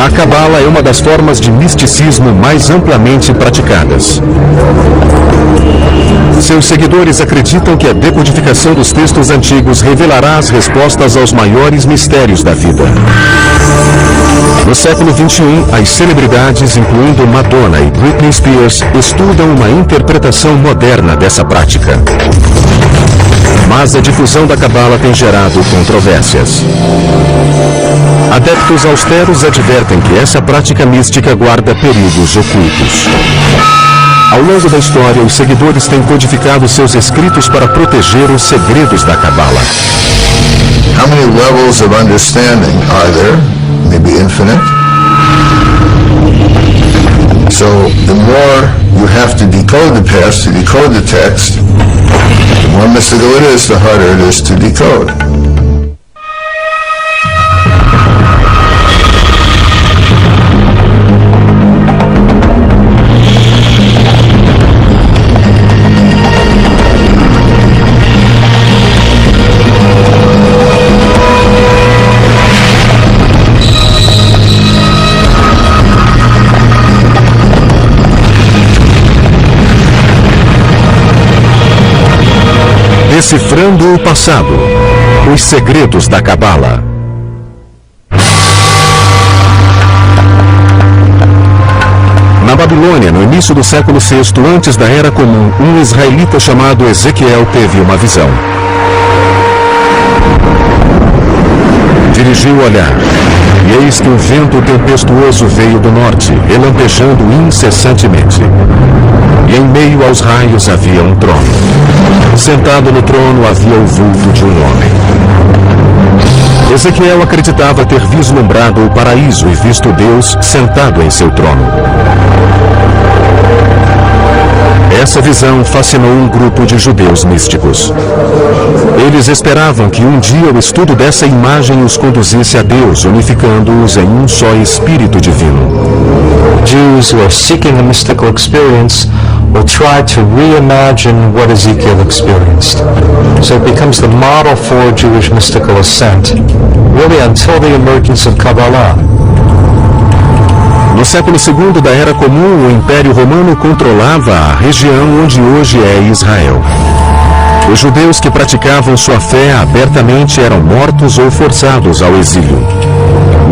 A Cabala é uma das formas de misticismo mais amplamente praticadas. Seus seguidores acreditam que a decodificação dos textos antigos revelará as respostas aos maiores mistérios da vida. No século XXI, as celebridades, incluindo Madonna e Britney Spears, estudam uma interpretação moderna dessa prática. Mas a difusão da Cabala tem gerado controvérsias. Adeptos austeros advertem que essa prática mística guarda perigos ocultos. Ao longo da história, os seguidores têm codificado seus escritos para proteger os segredos da Cabala. How many levels of understanding are there? Maybe infinite. So the more you have to decode the past, to decode the text, the more mystical it is, the harder it is to decode. Decifrando o passado. Os segredos da Cabala. Na Babilônia, no início do século VI, antes da Era Comum, um israelita chamado Ezequiel teve uma visão. Dirigiu o olhar, e eis que um vento tempestuoso veio do norte, relampejando incessantemente. E em meio aos raios havia um trono. Sentado no trono havia o vulto de um homem. Ezequiel acreditava ter vislumbrado o paraíso e visto Deus sentado em seu trono. Essa visão fascinou um grupo de judeus místicos. Eles esperavam que um dia o estudo dessa imagem os conduzisse a Deus, unificando-os em um só Espírito Divino. Jews who are seeking a mystical experience will try to reimagine what Ezekiel experienced. So it becomes the model for Jewish mystical ascent, really until the emergence of Kabbalah. No século II da Era Comum, o Império Romano controlava a região onde hoje é Israel. Os judeus que praticavam sua fé abertamente eram mortos ou forçados ao exílio.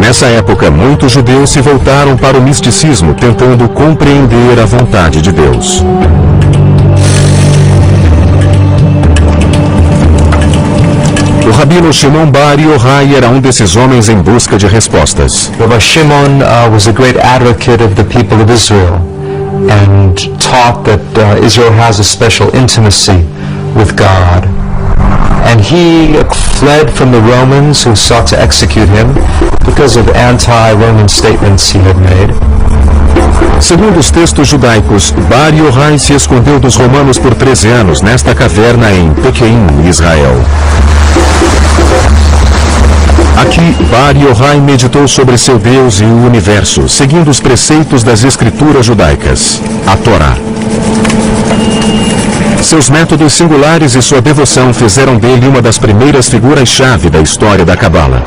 Nessa época, muitos judeus se voltaram para o misticismo, tentando compreender a vontade de Deus. O rabino Shimon Bar Yochai era um desses homens em busca de respostas. Rabbi Shimon was a great advocate of the people of Israel and taught that Israel has a special intimacy with God. And he fled from the Romans who sought to execute him because of anti-Roman statements he had made. Segundo os textos judaicos, Bar Yochai se escondeu dos romanos por 13 anos nesta caverna em Pequim, Israel. Aqui, Bar Yochai meditou sobre seu Deus e o universo, seguindo os preceitos das escrituras judaicas, a Torá. Seus métodos singulares e sua devoção fizeram dele uma das primeiras figuras-chave da história da Cabala.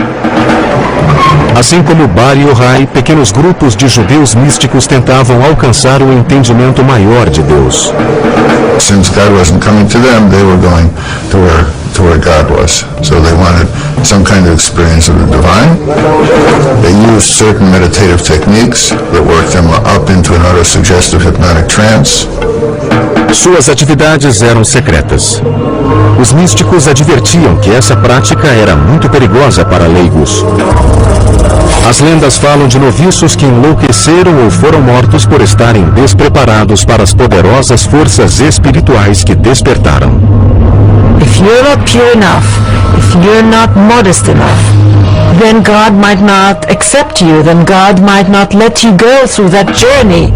Assim como Bar Yochai, pequenos grupos de judeus místicos tentavam alcançar o entendimento maior de Deus. Since God wasn't coming to them, they were going to where God was. So they wanted some kind of experience of the divine. They used certain meditative techniques that worked them up into an auto-suggestive hypnotic trance. Suas atividades eram secretas. Os místicos advertiam que essa prática era muito perigosa para leigos. As lendas falam de noviços que enlouqueceram ou foram mortos por estarem despreparados para as poderosas forças espirituais que despertaram. If you're not pure enough, if you're not modest enough, then God might not accept you, then God might not let you go through that journey.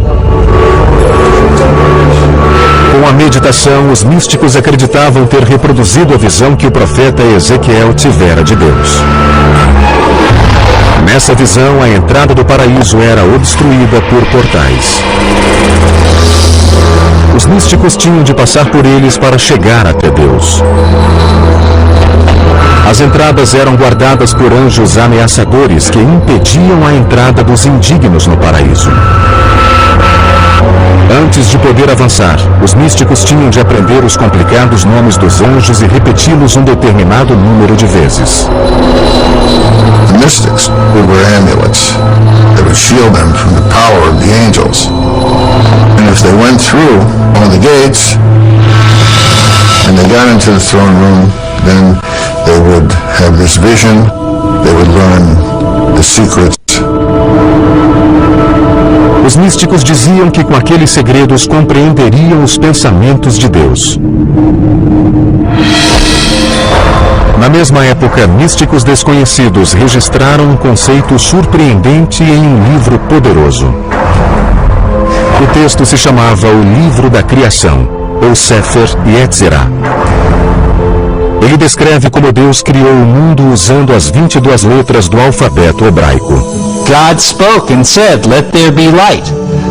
Com a meditação, os místicos acreditavam ter reproduzido a visão que o profeta Ezequiel tivera de Deus. Nessa visão, a entrada do paraíso era obstruída por portais. Os místicos tinham de passar por eles para chegar até Deus. As entradas eram guardadas por anjos ameaçadores que impediam a entrada dos indignos no paraíso. Antes de poder avançar, os místicos tinham de aprender os complicados nomes dos anjos e repeti-los um determinado número de vezes. The mystics would wear amulets that would shield them from the power of the angels. And if they went through one of the gates and they got into the throne room, then they would have this vision, they would learn the secrets. Os místicos diziam que com aqueles segredos compreenderiam os pensamentos de Deus. Na mesma época, místicos desconhecidos registraram um conceito surpreendente em um livro poderoso. O texto se chamava o Livro da Criação, ou Sefer Yetzirah. Ele descreve como Deus criou o mundo usando as 22 letras do alfabeto hebraico. God spoke and said, "Let there be light."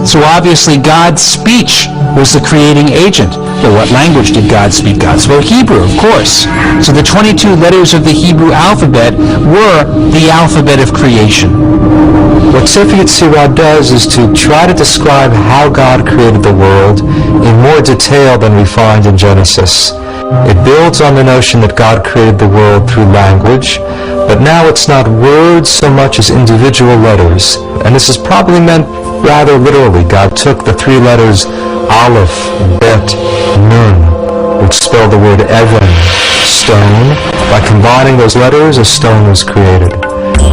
So obviously God's speech was the creating agent. But what language did God speak? God spoke Hebrew, of course. So the 22 letters of the Hebrew alphabet were the alphabet of creation. What Sefer Yetzirah does is to try to describe how God created the world in more detail than we find in Genesis. It builds on the notion that God created the world through language, but now it's not words so much as individual letters. And this is probably meant rather literally. God took the three letters Aleph, Bet, Nun, which spell the word Even, stone. By combining those letters, a stone was created.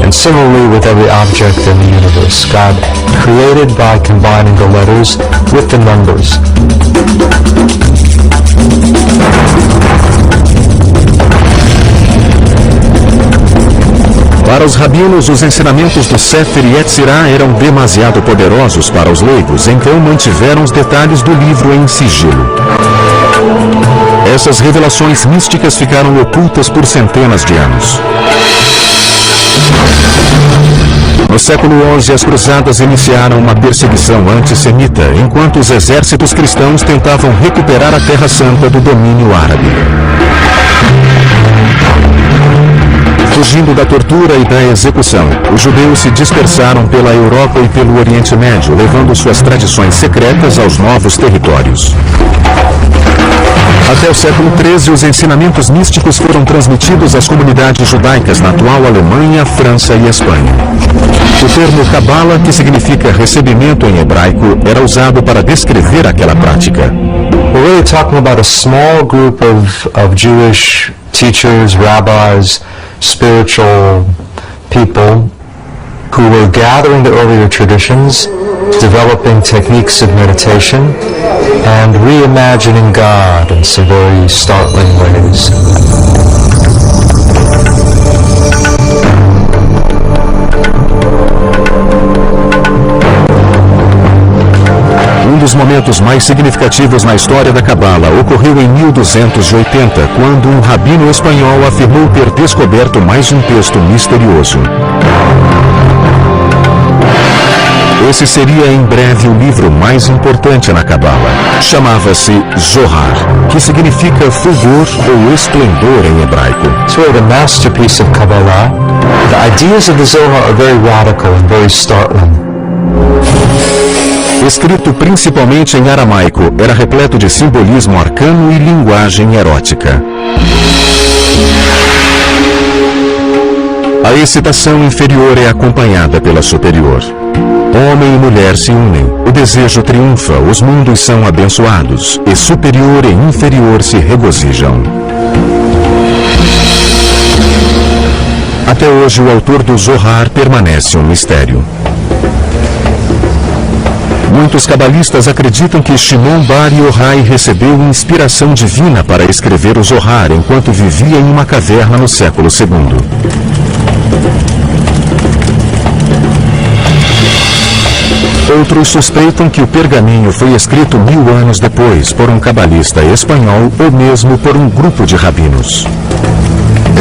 And similarly with every object in the universe, God created by combining the letters with the numbers. Para os rabinos, os ensinamentos do Sefer Yetzirah eram demasiado poderosos para os leigos, então mantiveram os detalhes do livro em sigilo. Essas revelações místicas ficaram ocultas por centenas de anos. No século XI, as cruzadas iniciaram uma perseguição antissemita, enquanto os exércitos cristãos tentavam recuperar a Terra Santa do domínio árabe. Fugindo da tortura e da execução, os judeus se dispersaram pela Europa e pelo Oriente Médio, levando suas tradições secretas aos novos territórios. Até o século XIII, os ensinamentos místicos foram transmitidos às comunidades judaicas na atual Alemanha, França e Espanha. O termo Kabbalah, que significa recebimento em hebraico, era usado para descrever aquela prática. We're really talking about a small group of Jewish teachers, rabbis, spiritual people who were gathering the earlier traditions, developing techniques of meditation, and reimagining God in some very startling ways. Um dos momentos mais significativos na história da Cabala ocorreu em 1280, quando um rabino espanhol afirmou ter descoberto mais um texto misterioso. Esse seria em breve o livro mais importante na Cabala. Chamava-se Zohar, que significa fulgor ou esplendor em hebraico. It's really the masterpiece of Kabbalah. The ideas of the Zohar are very radical and very startling. Escrito principalmente em aramaico, era repleto de simbolismo arcano e linguagem erótica. A excitação inferior é acompanhada pela superior. Homem e mulher se unem, o desejo triunfa, os mundos são abençoados, e superior e inferior se regozijam. Até hoje, o autor do Zohar permanece um mistério. Muitos cabalistas acreditam que Shimon Bar Yochai recebeu inspiração divina para escrever o Zohar enquanto vivia em uma caverna no século II. Outros suspeitam que o pergaminho foi escrito 1000 anos depois por um cabalista espanhol ou mesmo por um grupo de rabinos.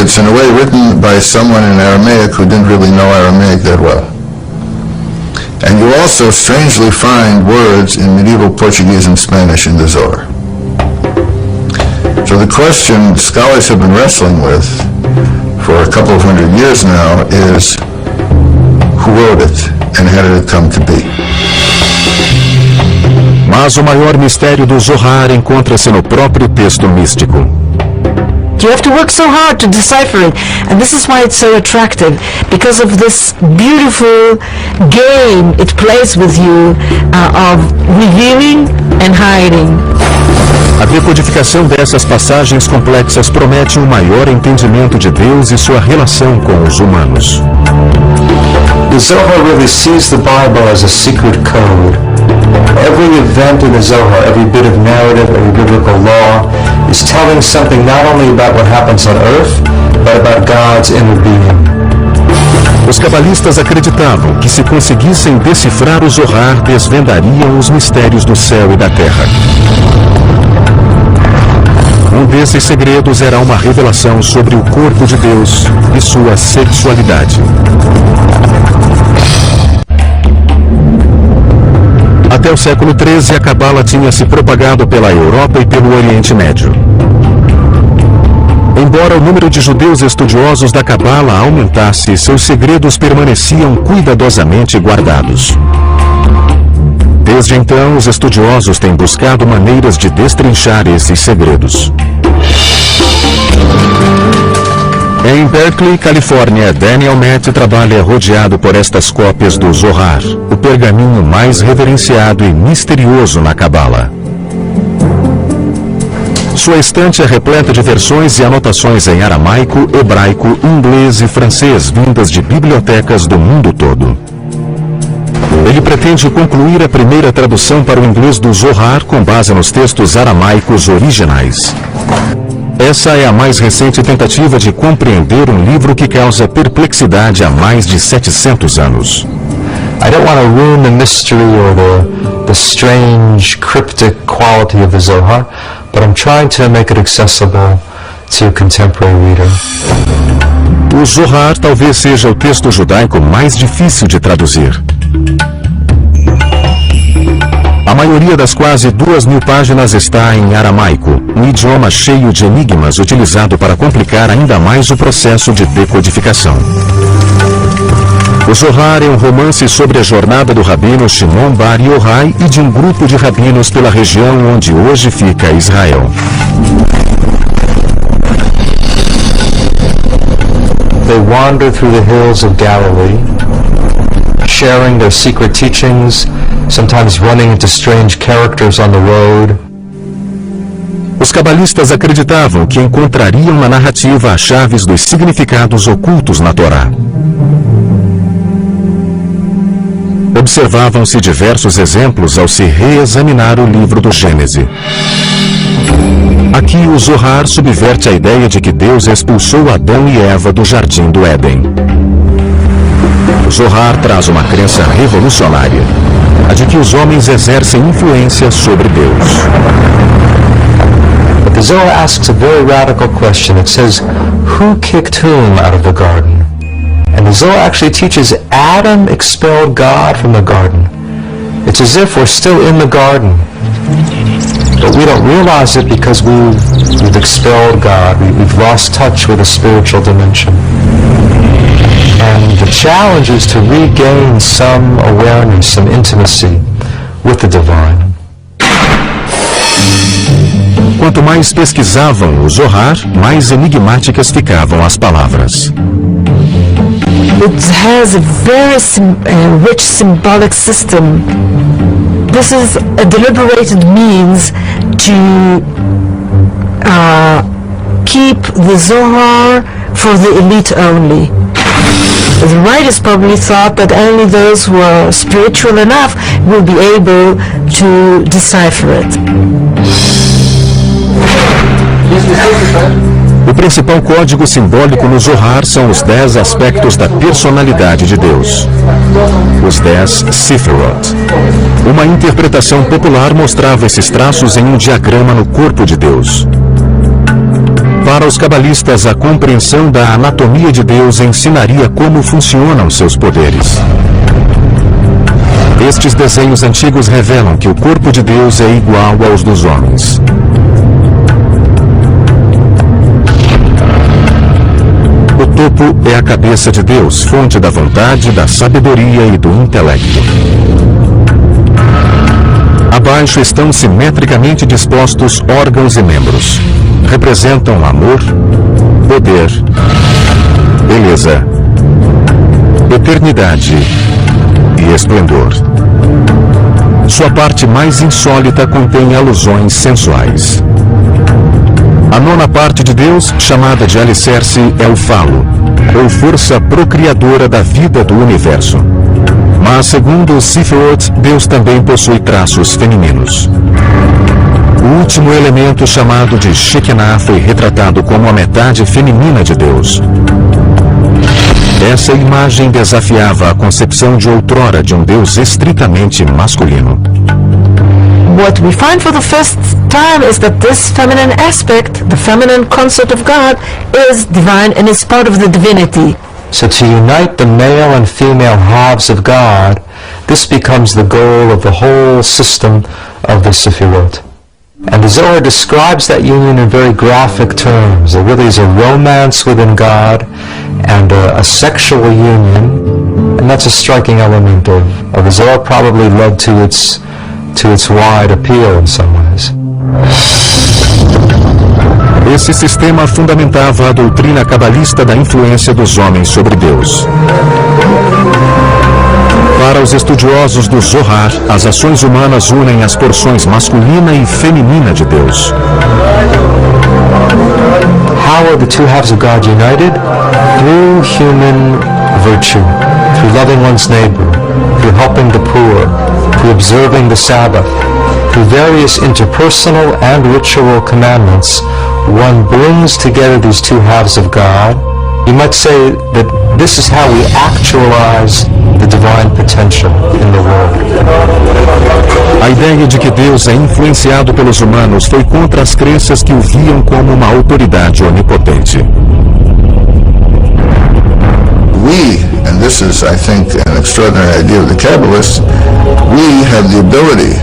It's in a way written by someone in Aramaic who didn't really know Aramaic that well. And you also strangely find words in medieval Portuguese and Spanish in the Zohar. So the question scholars have been wrestling with for a couple of hundred years now is who wrote it and how did it come to be. Mas o maior mistério do Zohar encontra-se no próprio texto místico. You have to work so hard to decipher it, and this is why it's so attractive, because of this beautiful game it plays with you of revealing and hiding. A decodificação dessas passagens complexas promete um maior entendimento de Deus e sua relação com os humanos. The Zohar really sees the Bible as a secret code. Every event in the Zohar, every bit of narrative, every biblical law, is telling something not only about what happens on earth, but about God's inner being. Os cabalistas acreditavam que se conseguissem decifrar o Zohar, desvendariam os mistérios do céu e da terra. Um desses segredos era uma revelação sobre o corpo de Deus e sua sexualidade. Até o século XIII, a Cabala tinha se propagado pela Europa e pelo Oriente Médio. Embora o número de judeus estudiosos da Cabala aumentasse, seus segredos permaneciam cuidadosamente guardados. Desde então, os estudiosos têm buscado maneiras de destrinchar esses segredos. Em Berkeley, Califórnia, Daniel Matt trabalha rodeado por estas cópias do Zohar, o pergaminho mais reverenciado e misterioso na Cabala. Sua estante é repleta de versões e anotações em aramaico, hebraico, inglês e francês vindas de bibliotecas do mundo todo. Ele pretende concluir a primeira tradução para o inglês do Zohar com base nos textos aramaicos originais. Essa é a mais recente tentativa de compreender um livro que causa perplexidade há mais de 700 anos. I don't want to ruin the mystery or the strange, cryptic quality of the Zohar, but I'm trying to make it accessible to a contemporary reader. O Zohar talvez seja o texto judaico mais difícil de traduzir. A maioria das quase 2.000 páginas está em aramaico, um idioma cheio de enigmas utilizado para complicar ainda mais o processo de decodificação. O Zohar é um romance sobre a jornada do rabino Shimon Bar Yochai e de um grupo de rabinos pela região onde hoje fica Israel. They wander through the hills of Galilee, sharing their secret teachings, sometimes running into strange characters on the road. Os cabalistas acreditavam que encontrariam na narrativa as chaves dos significados ocultos na Torá. Observavam-se diversos exemplos ao se reexaminar o livro do Gênesis. Aqui o Zohar subverte a ideia de que Deus expulsou Adão e Eva do jardim do Éden. O Zohar traz uma crença revolucionária, a de que os homens exercem influência sobre Deus. But the Zohar asks a very radical question. It says, who kicked whom out of the garden? And the Zohar actually teaches Adam expelled God from the garden. It's as if we're still in the garden, but we don't realize it because we've expelled God. We've lost touch with a spiritual dimension. And the challenge is to regain some awareness, some intimacy with the divine. Quanto mais pesquisavam o Zohar, mais enigmáticas ficavam as palavras. It has a very rich symbolic system. This is a deliberated means to keep the Zohar for the elite only. The writers probably thought that only those who are spiritual enough will be able to decipher it. O principal código simbólico no Zohar são os 10 aspectos da personalidade de Deus. Os 10 Sefirot. Uma interpretação popular mostrava esses traços em um diagrama no corpo de Deus. Para os cabalistas, a compreensão da anatomia de Deus ensinaria como funcionam seus poderes. Estes desenhos antigos revelam que o corpo de Deus é igual aos dos homens. O topo é a cabeça de Deus, fonte da vontade, da sabedoria e do intelecto. Abaixo estão simetricamente dispostos órgãos e membros. Representam amor, poder, beleza, eternidade e esplendor. Sua parte mais insólita contém alusões sensuais. A nona parte de Deus, chamada de alicerce, é o falo, ou força procriadora da vida do universo. Mas, segundo Sifirot, Deus também possui traços femininos. O último elemento, chamado de Shekinah, foi retratado como a metade feminina de Deus. Essa imagem desafiava a concepção de outrora de um Deus estritamente masculino. What we find for the first time is that this feminine aspect, the feminine concept of God, is divine and is part of the divinity. So to unite the male and female halves of God, this becomes the goal of the whole system of the Sefirot. And the Zohar describes that union in very graphic terms. There really is a romance within God and a sexual union, and that's a striking element of the Zohar, probably led to its wide appeal in some ways. Esse sistema fundamentava a doutrina cabalista da influência dos homens sobre Deus. Para os estudiosos do Zohar, as ações humanas unem as porções masculina e feminina de Deus. How are the two halves of God united? Through human virtue, through loving one's neighbor, through helping the poor, through observing the Sabbath, through various interpersonal and ritual commandments. One brings together these two halves of God. You might say that this is how we actualize the divine potential in the world. A ideia de que Deus é influenciado pelos humanos foi contra as crenças que o viam como uma autoridade onipotente. We, and this is, I think, an extraordinary idea of the Kabbalists, we have the ability,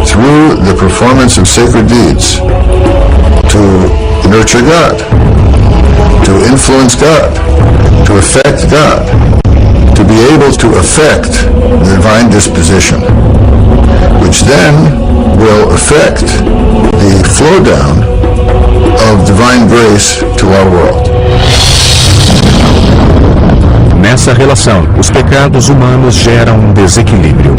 through the performance of sacred deeds, to nurture God, to influence God, to affect God, to be able to affect the divine disposition, which then will affect the flow down of divine grace to our world. Nessa relação, os pecados humanos geram um desequilíbrio.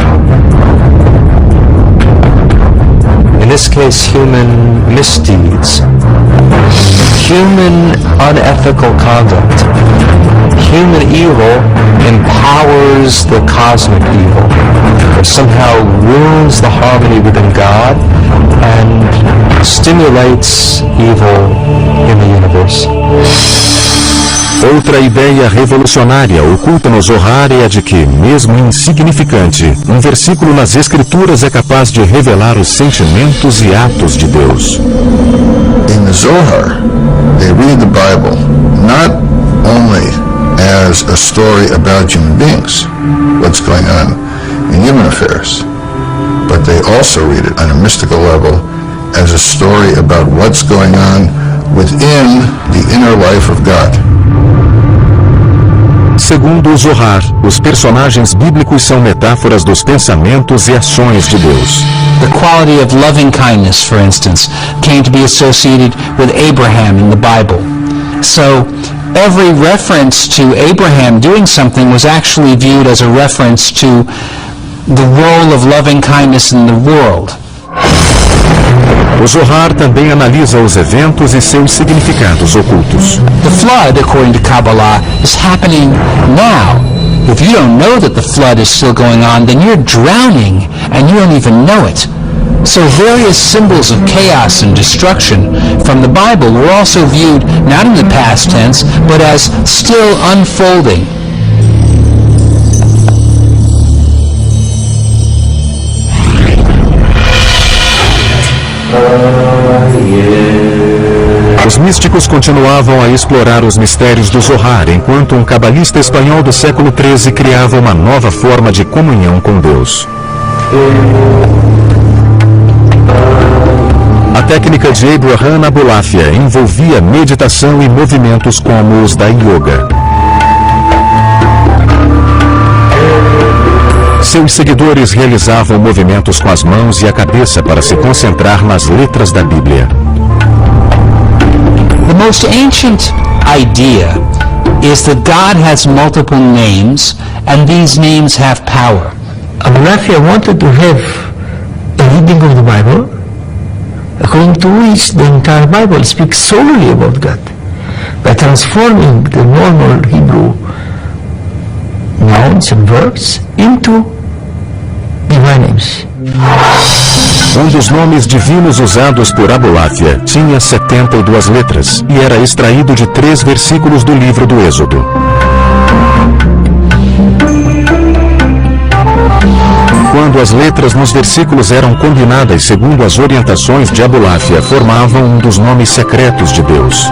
In this case, human misdeeds, human unethical conduct, human evil empowers the cosmic evil, or somehow ruins the harmony within God and stimulates evil in the universe. Outra ideia revolucionária oculta no Zohar é a de que, mesmo insignificante, um versículo nas Escrituras é capaz de revelar os sentimentos e atos de Deus. In the Zohar, they read the Bible not only as a story about human beings, what's going on in human affairs, but they also read it on a mystical level as a story about what's going on within the inner life of God. Segundo o Zohar, os personagens bíblicos são metáforas dos pensamentos e ações de Deus. The quality of loving kindness, for instance, came to be associated with Abraham in the Bible. So, every reference to Abraham doing something was actually viewed as a reference to the role of loving kindness in the world. O Zohar também analisa os eventos e seus significados ocultos. The flood, according to Kabbalah, is happening now. If you don't know that the flood is still going on, then you're drowning and you don't even know it. So various symbols of chaos and destruction from the Bible were also viewed not in the past tense, but as still unfolding. Os místicos continuavam a explorar os mistérios do Zohar, enquanto um cabalista espanhol do século XIII criava uma nova forma de comunhão com Deus. A técnica de Abraham Abulafia envolvia meditação e movimentos como os da yoga. Seus seguidores realizavam movimentos com as mãos e a cabeça para se concentrar nas letras da Bíblia. The most ancient idea is that God has multiple names, and these names have power. Abulafia wanted to have a reading of the Bible, according to which the entire Bible speaks solely about God, by transforming the normal Hebrew nouns and verbs into divine names. Um dos nomes divinos usados por Abulafia tinha 72 letras e era extraído de 3 versículos do livro do Êxodo. Quando as letras nos versículos eram combinadas segundo as orientações de Abulafia, formavam um dos nomes secretos de Deus.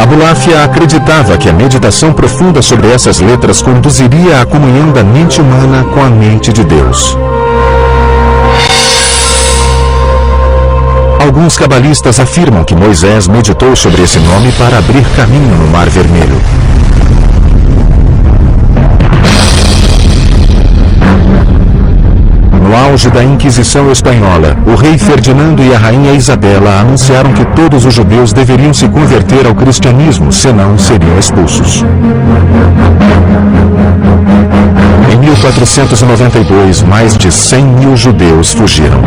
Abulafia acreditava que a meditação profunda sobre essas letras conduziria à comunhão da mente humana com a mente de Deus. Alguns cabalistas afirmam que Moisés meditou sobre esse nome para abrir caminho no Mar Vermelho. No auge da Inquisição Espanhola, o rei Ferdinando e a rainha Isabela anunciaram que todos os judeus deveriam se converter ao cristianismo, senão seriam expulsos. Em 1492, mais de 100 mil judeus fugiram.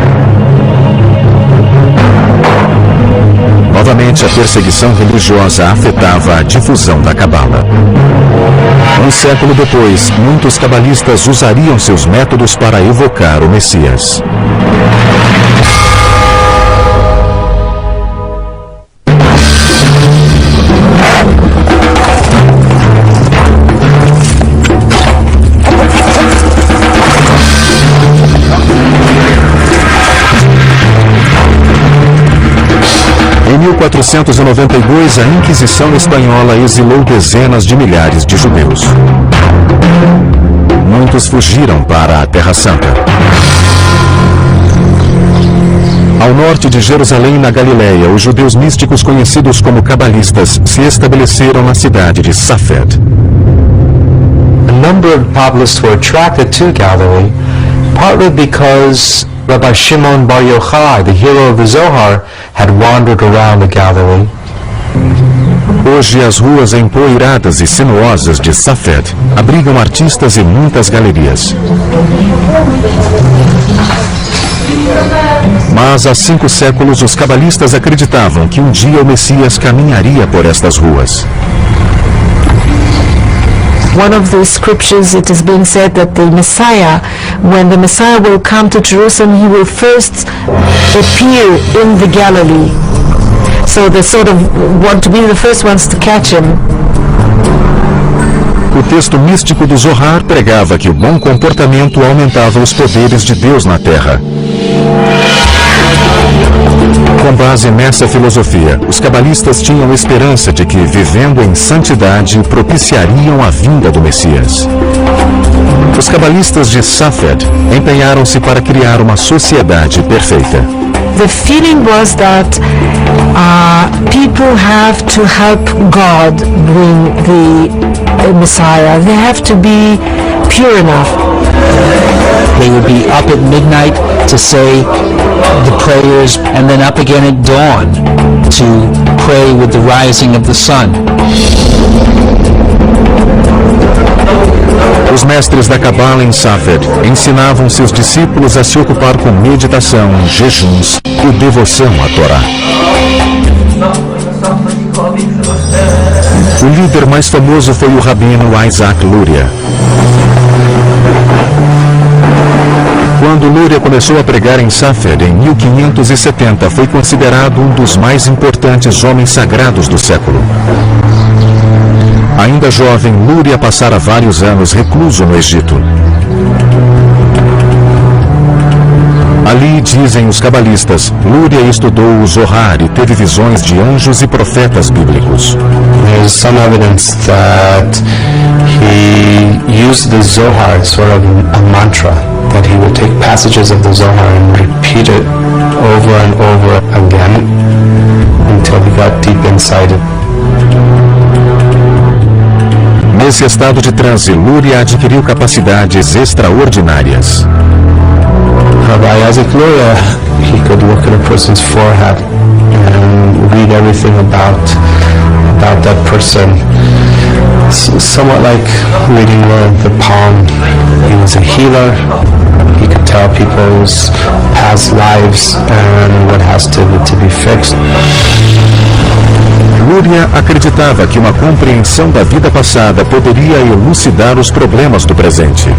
Novamente, a perseguição religiosa afetava a difusão da cabala. Um século depois, muitos cabalistas usariam seus métodos para evocar o Messias. Em 1492, a Inquisição Espanhola exilou dezenas de milhares de judeus. Muitos fugiram para a Terra Santa. Ao norte de Jerusalém, na Galileia, os judeus místicos conhecidos como cabalistas se estabeleceram na cidade de Safed. A number of Kabbalists were attracted to Galilee, partly because Rabbi Shimon Bar Yochai, the hero of the Zohar, had wandered around the Galilee. Hoje, as ruas empoeiradas e sinuosas de Safed abrigam artistas e muitas galerias. Mas há 5 séculos, os cabalistas acreditavam que um dia o Messias caminharia por estas ruas. One of the scriptures, it is being said that the Messiah, when the Messiah will come to Jerusalem, he will first appear in the Galilee. So they sort of want to be the first ones to catch him. O texto místico do Zohar pregava que o bom comportamento aumentava os poderes de Deus na terra. Com base nessa filosofia, os cabalistas tinham esperança de que, vivendo em santidade, propiciariam a vinda do Messias. Os cabalistas de Safed empenharam-se para criar uma sociedade perfeita. The feeling was that people have to help God bring the Messiah. They have to be pure enough. They would be up at midnight to say the prayers, and then up again at dawn to pray with the rising of the sun. Os mestres da Cabala em Safed ensinavam seus discípulos a se ocupar com meditação, jejuns e devoção à Torá. O líder mais famoso foi o rabino Isaac Luria. Quando Luria começou a pregar em Safed em 1570, foi considerado um dos mais importantes homens sagrados do século. Ainda jovem, Luria passara vários anos recluso no Egito. Ali, dizem os cabalistas, Luria estudou o Zohar e teve visões de anjos e profetas bíblicos. There's some evidence that he used the Zohar as sort of a mantra, that he would take passages of the Zohar and repeat it over and over again until he got deep inside it. Nesse estado de transe, Luria adquiriu capacidades extraordinárias. By Isaac Luria, he could look at a person's forehead and read everything about that person. Somewhat like reading the palm. He was a healer. He could tell people's past lives and what has to be fixed. Luria acreditava que uma compreensão da vida passada poderia elucidar os problemas do presente.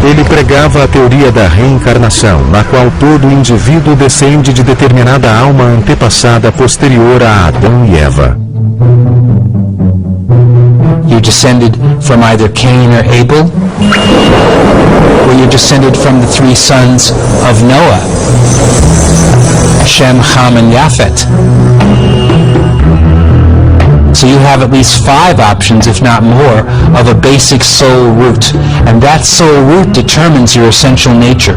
Ele pregava a teoria da reencarnação, na qual todo indivíduo descende de determinada alma antepassada posterior a Adão e Eva. You descended from either Cain or Abel, or you descended from the three sons of Noah, Shem, Ham, and Japhet. So you have at least 5 options, if not more, of a basic soul root. And that soul root determines your essential nature.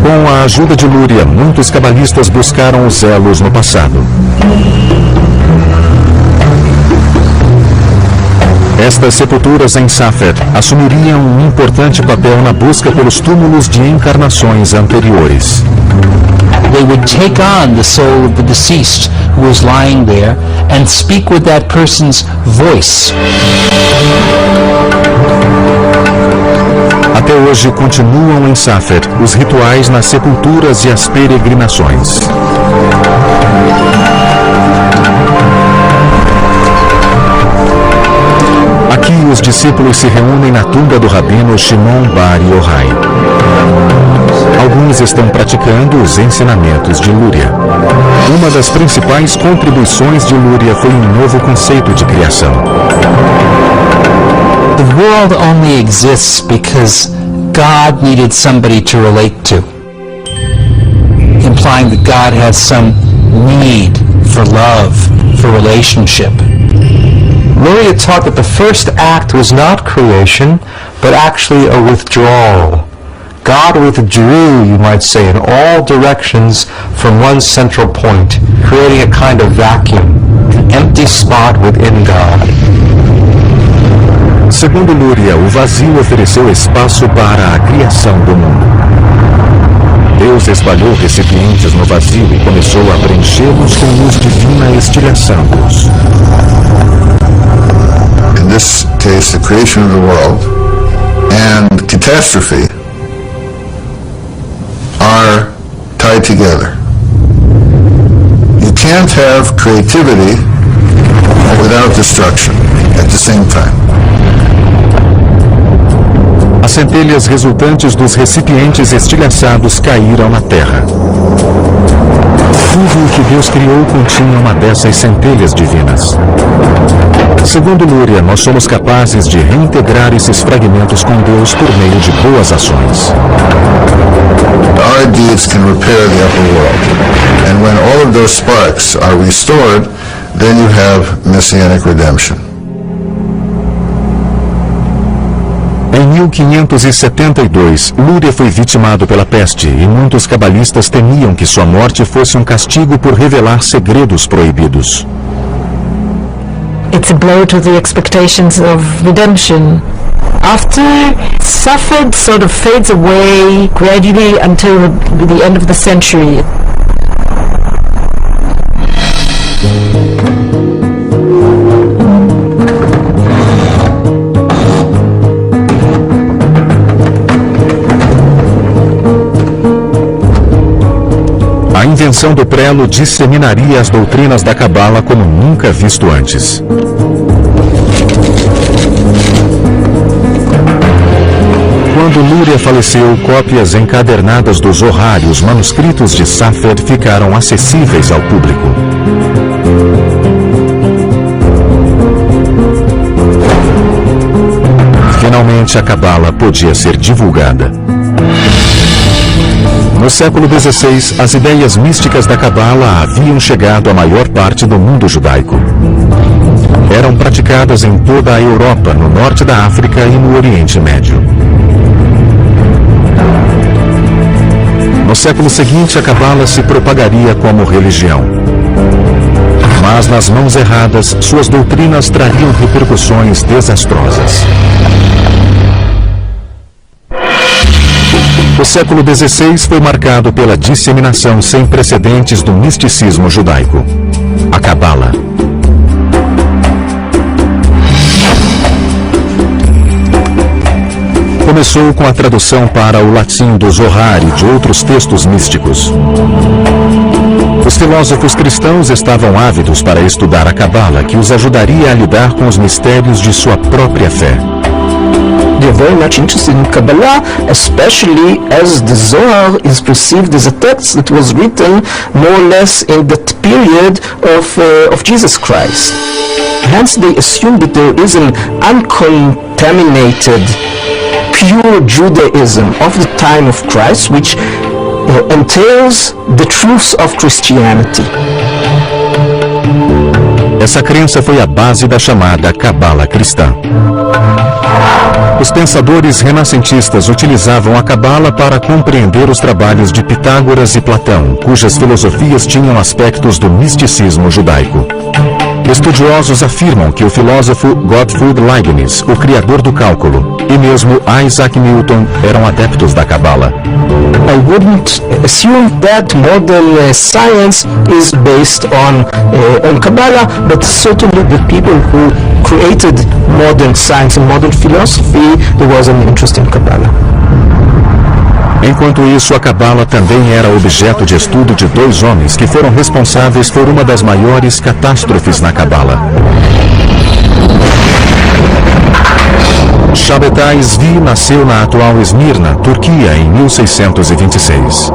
Com a ajuda de Luria, muitos cabalistas buscaram os elos no passado. Estas sepulturas em Safed assumiriam um importante papel na busca pelos túmulos de encarnações anteriores. They would take on the soul of the deceased who was lying there and speak with that person's voice. Até hoje continuam em Safed os rituais nas sepulturas e as peregrinações. Aqui os discípulos se reúnem na tumba do rabino Shimon Bar Yochai. Alguns estão praticando os ensinamentos de Luria. Uma das principais contribuições de Luria foi um novo conceito de criação. The world only exists because God needed somebody to relate to, implying that God has some need for love, for relationship. Luria taught that the first act was not creation, but actually a withdrawal. God withdrew, you might say, in all directions from one central point, creating a kind of vacuum, an empty spot within God. Segundo Luria, o vazio ofereceu espaço para a criação do mundo. Deus espalhou recipientes no vazio e começou a preenchê-los com luz divina, estilhaçando-os. In this case, the creation of the world and catastrophe are tied together. You can't have creativity without destruction at the same time. As centelhas resultantes dos recipientes estilhaçados caíram na terra. Tudo o que Deus criou continha uma dessas centelhas divinas. Segundo Luria, nós somos capazes de reintegrar esses fragmentos com Deus por meio de boas ações. Our deeds can repair the upper world. And when all of those sparks are restored, then you have messianic redemption. Em 1572, Luria foi vitimado pela peste e muitos cabalistas temiam que sua morte fosse um castigo por revelar segredos proibidos. It's a blow to the expectations of redemption. After Safed sort of fades away gradually until the end of the century. A invenção do prelo disseminaria as doutrinas da Cabala como nunca visto antes. Quando Luria faleceu, cópias encadernadas do Zohar e os manuscritos de Safed ficaram acessíveis ao público. Finalmente, a Cabala podia ser divulgada. No século XVI, as ideias místicas da Cabala haviam chegado à maior parte do mundo judaico. eram praticadas em toda a Europa, no norte da África e no Oriente Médio. No século seguinte, a Cabala se propagaria como religião. Mas nas mãos erradas, suas doutrinas trariam repercussões desastrosas. O século XVI foi marcado pela disseminação sem precedentes do misticismo judaico, a Cabala. Começou com a tradução para o latim do Zohar e de outros textos místicos. Os filósofos cristãos estavam ávidos para estudar a Cabala, que os ajudaria a lidar com os mistérios de sua própria fé. They are very much interested in Kabbalah, especially as the Zohar is perceived as a text that was written more or less in that period of Jesus Christ. Hence they assume that there is an uncontaminated pure Judaism of the time of Christ, which entails the truths of Christianity. Essa crença foi a base da chamada Cabala cristã. Os pensadores renascentistas utilizavam a Cabala para compreender os trabalhos de Pitágoras e Platão, cujas filosofias tinham aspectos do misticismo judaico. Estudiosos afirmam que o filósofo Gottfried Leibniz, o criador do cálculo, e mesmo Isaac Newton eram adeptos da Cabala. I wouldn't assume that modern science is based on Kabbalah, but certainly the people who created modern science and modern philosophy, there was an interest in Kabbalah. Enquanto isso, a Cabala também era objeto de estudo de dois homens que foram responsáveis por uma das maiores catástrofes na Cabala. Shabtai Zvi nasceu na atual Esmirna, Turquia, em 1626.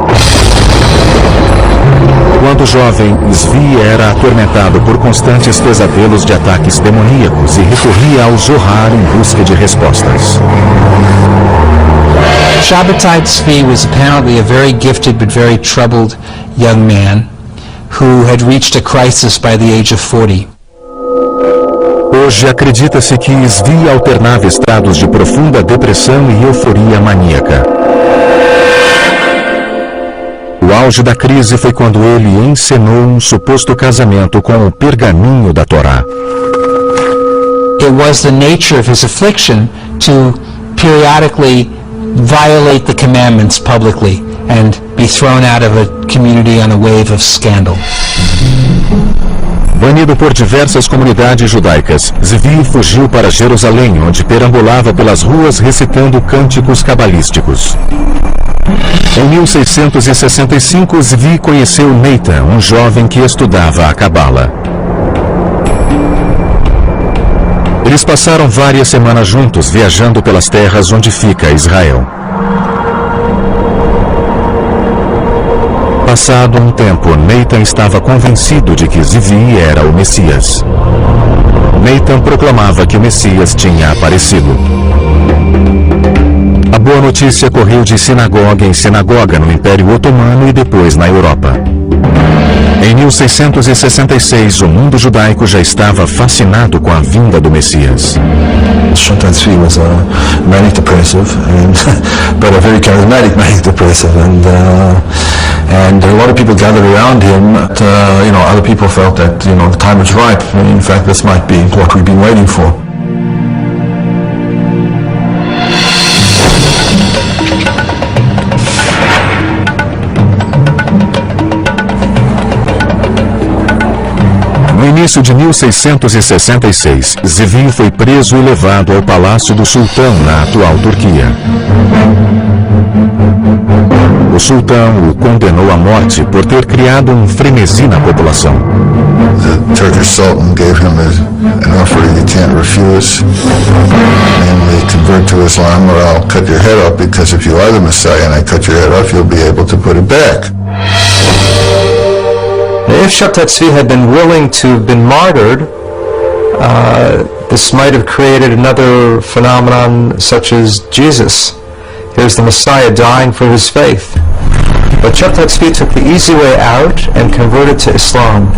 Quando jovem, Zvi era atormentado por constantes pesadelos de ataques demoníacos e recorria ao Zohar em busca de respostas. Shabtai Tzvi was apparently a very gifted but very troubled young man who had reached a crisis by the age of 40. Hoje acredita-se que Zvi alternava estados de profunda depressão e euforia maníaca. O auge da crise foi quando ele encenou um suposto casamento com o pergaminho da Torá. It was the nature of his affliction to periodically violate the commandments publicly and be thrown out of a community on a wave of scandal. Banido por diversas comunidades judaicas, Zvi fugiu para Jerusalém, onde perambulava pelas ruas recitando cânticos cabalísticos. Em 1665, Zvi conheceu Nathan, um jovem que estudava a Cabala. Eles passaram várias semanas juntos, viajando pelas terras onde fica Israel. Passado um tempo, Nathan estava convencido de que Zvi era o Messias. Nathan proclamava que o Messias tinha aparecido. A boa notícia correu de sinagoga em sinagoga no Império Otomano e depois na Europa. Em 1666, o mundo judaico já estava fascinado com a vinda do Messias. Shabtai Tzvi was a manic depressive, but a very charismatic manic depressive, and a lot of people gathered around him. Other people felt that the time was ripe. In fact, this might be what we've been waiting for. No início de 1666, Zvi foi preso e levado ao Palácio do Sultão, na atual Turquia. O sultão o condenou à morte por ter criado um frenesi na população. The Turkish Sultan gave him an offer you can't refuse, namely convert to Islam or I'll cut your head off, because if you are the Messiah and I cut your head off, you'll be able to put it back. If Shabtai Tzvi had been willing to have been martyred, this might have created another phenomenon such as Jesus. Here's the Messiah dying for his faith. But Shabtai Tzvi took the easy way out and converted to Islam.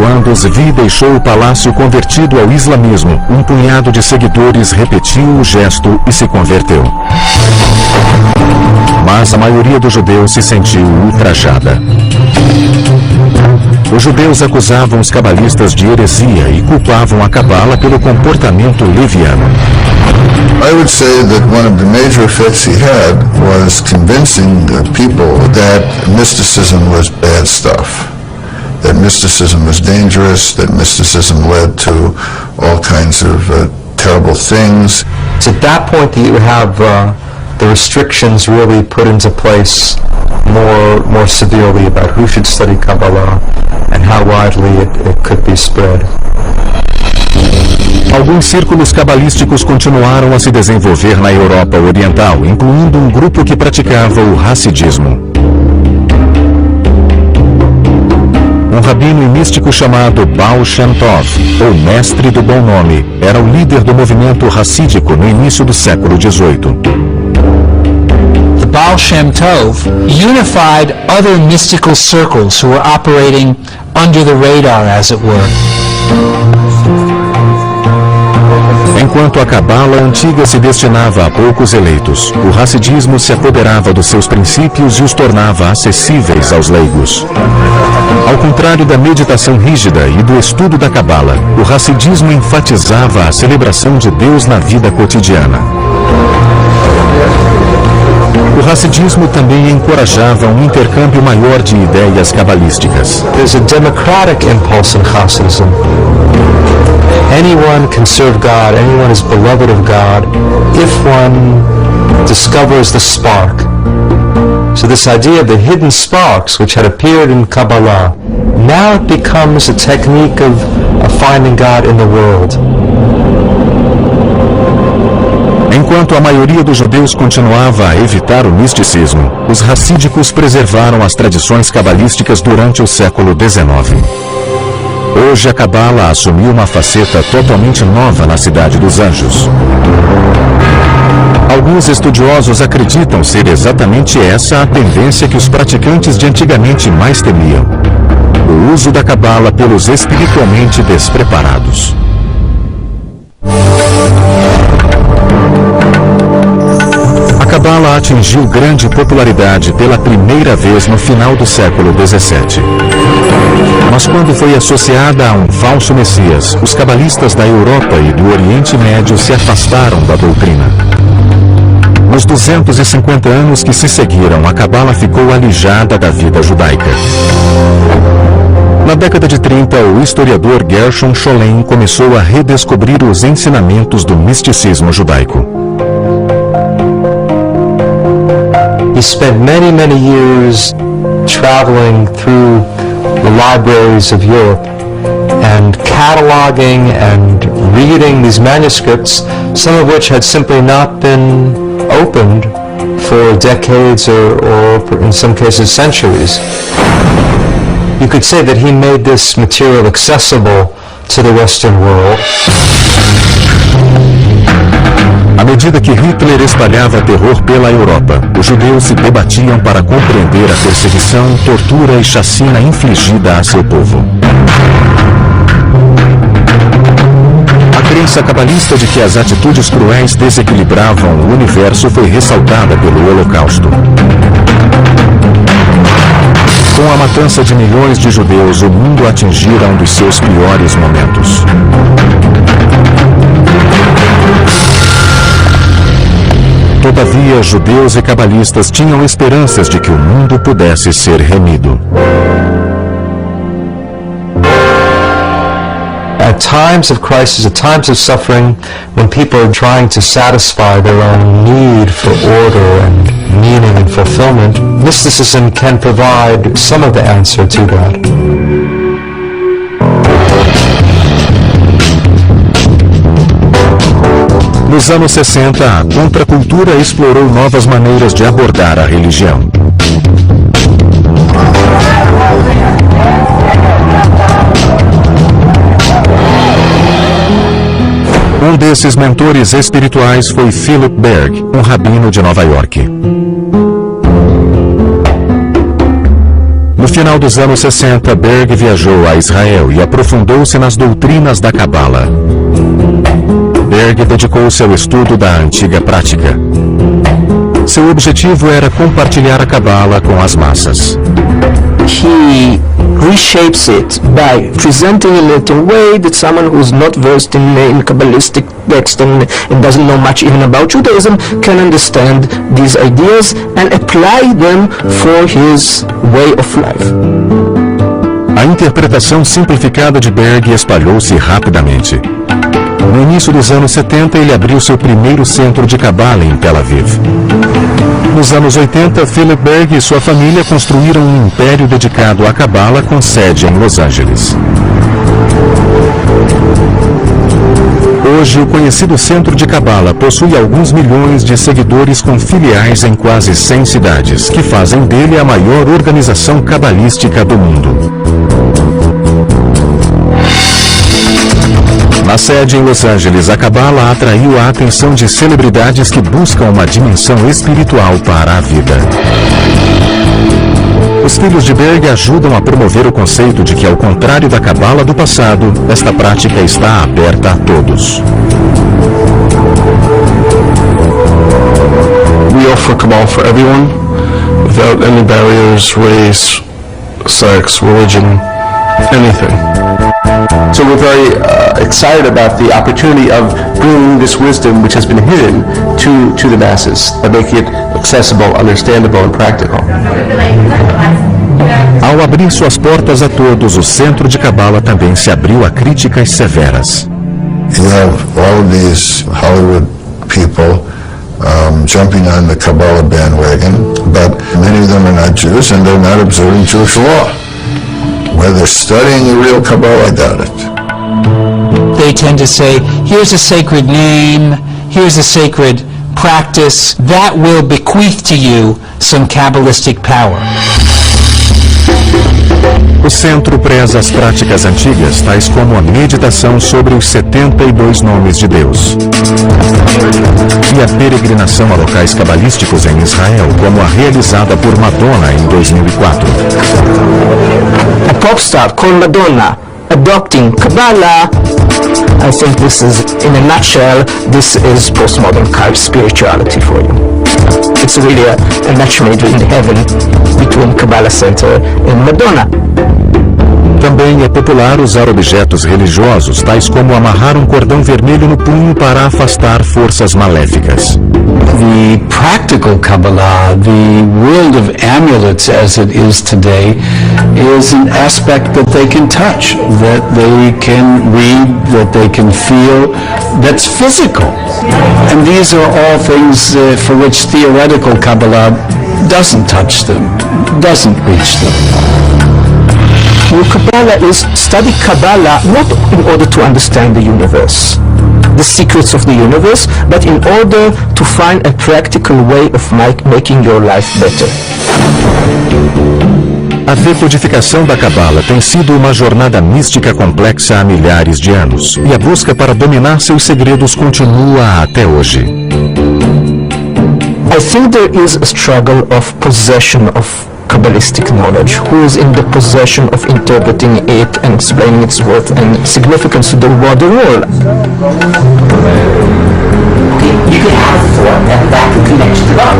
Quando Zvi deixou o palácio convertido ao islamismo, um punhado de seguidores repetiu o gesto e se converteu. Mas a maioria dos judeus se sentiu ultrajada. Os judeus acusavam os cabalistas de heresia e culpavam a Cabala pelo comportamento leviano. I would say that one of the major effects he had was convincing the people that mysticism was bad stuff, that mysticism was dangerous, that mysticism led to all kinds of terrible things. It's at that point that you have the restrictions really put into place more severely about who should study Kabbalah and how widely it could be spread. Alguns círculos cabalísticos continuaram a se desenvolver na Europa Oriental, incluindo um grupo que praticava o Hassidismo. Um rabino e místico chamado Baal Shem Tov, ou Mestre do Bom Nome, era o líder do movimento hassídico no início do século XVIII. The Baal Shem Tov unified other mystical circles who were operating under the radar, as it were. Enquanto a Cabala antiga se destinava a poucos eleitos, o Hassidismo se apoderava dos seus princípios e os tornava acessíveis aos leigos. Ao contrário da meditação rígida e do estudo da Cabala, o Hassidismo enfatizava a celebração de Deus na vida cotidiana. O Hassidismo também encorajava um intercâmbio maior de ideias cabalísticas. There's a democratic impulse in Hasidism. Anyone can serve God, anyone is beloved of God, if one discovers the spark. So this idea of the hidden sparks, which had appeared in Kabbalah, now it becomes a technique of finding God in the world. Enquanto a maioria dos judeus continuava a evitar o misticismo, os hassídicos preservaram as tradições cabalísticas durante o século XIX. Hoje a Cabala assumiu uma faceta totalmente nova na Cidade dos Anjos. Alguns estudiosos acreditam ser exatamente essa a tendência que os praticantes de antigamente mais temiam: o uso da Cabala pelos espiritualmente despreparados. A Cabala atingiu grande popularidade pela primeira vez no final do século XVII. Mas quando foi associada a um falso Messias, os cabalistas da Europa e do Oriente Médio se afastaram da doutrina. Nos 250 anos que se seguiram, a Cabala ficou alijada da vida judaica. Na década de 30, o historiador Gershon Scholem começou a redescobrir os ensinamentos do misticismo judaico. He spent many years traveling through the libraries of Europe and cataloging and reading these manuscripts, some of which had simply not been opened for decades or in some cases centuries. You could say that he made this material accessible to the Western world. À medida que Hitler espalhava terror pela Europa, os judeus se debatiam para compreender a perseguição, tortura e chacina infligida a seu povo. A crença cabalista de que as atitudes cruéis desequilibravam o universo foi ressaltada pelo Holocausto. Com a matança de milhões de judeus, o mundo atingira um dos seus piores momentos. Todavia, judeus e cabalistas tinham esperanças de que o mundo pudesse ser remido. At times of crisis, at times of suffering, when people are trying to satisfy their own need for order and meaning and fulfillment, mysticism can provide some of the answer to that. Nos anos 60, a contracultura explorou novas maneiras de abordar a religião. Um desses mentores espirituais foi Philip Berg, um rabino de Nova York. No No final dos anos 60, Berg viajou a Israel e aprofundou-se nas doutrinas da Cabala. Berg dedicou-se ao estudo da antiga prática. Seu objetivo era compartilhar a Cabala com as massas. He reshapes it by presenting it in a way that someone who's not versed in Kabbalistic text and doesn't know much even about Judaism can understand these ideas and apply them for his way of life. A interpretação simplificada de Berg espalhou-se rapidamente. No início dos anos 70, ele abriu seu primeiro centro de Cabala em Tel Aviv. Nos anos 80, Philip Berg e sua família construíram um império dedicado à Cabala com sede em Los Angeles. Hoje, o conhecido Centro de Cabala possui alguns milhões de seguidores com filiais em quase 100 cidades, que fazem dele a maior organização cabalística do mundo. Na sede em Los Angeles, a Cabala atraiu a atenção de celebridades que buscam uma dimensão espiritual para a vida. Os filhos de Berg ajudam a promover o conceito de que, ao contrário da Cabala do passado, esta prática está aberta a todos. We offer Kabbalah for everyone, without any barriers, race, sex, religion, anything. So we're very excited about the opportunity of bringing this wisdom, which has been hidden, to the masses, and making it accessible, understandable, and practical. Ao abrir suas portas a todos, o Centro de Cabala também se abriu a críticas severas. You have all of these Hollywood people jumping on the Kabbalah bandwagon, but many of them are not Jews and they're not observing Jewish law. Whether they're studying the real Kabbalah, I doubt it. They tend to say, here's a sacred name, here's a sacred practice, that will bequeath to you some Kabbalistic power. O centro preza as práticas antigas, tais como a meditação sobre os 72 nomes de Deus e a peregrinação a locais cabalísticos em Israel, como a realizada por Madonna em 2004. A pop star called Madonna adopting Kabbalah. I think this is, in a nutshell, this is postmodern spirituality for you. It's really a match made in heaven between Kabbalah Center and Madonna. Também é popular usar objetos religiosos, tais como amarrar um cordão vermelho no punho para afastar forças maléficas. The practical Kabbalah, the world of amulets as it is today, is an aspect that they can touch, that they can read, that they can feel, that's physical. And these are all things for which theoretical Kabbalah doesn't touch them, doesn't reach them. Well, Kabbalah is study Kabbalah not in order to understand the universe, the secrets of the universe, but in order to find a practical way of making your life better. A decodificação da Cabala tem sido uma jornada mística complexa há milhares de anos, e a busca para dominar seus segredos continua até hoje. I think there is a struggle of possession of Kabbalistic knowledge, who is in the possession of interpreting it and explaining its worth and significance to the wider world. You can have a thought that can connect you to God.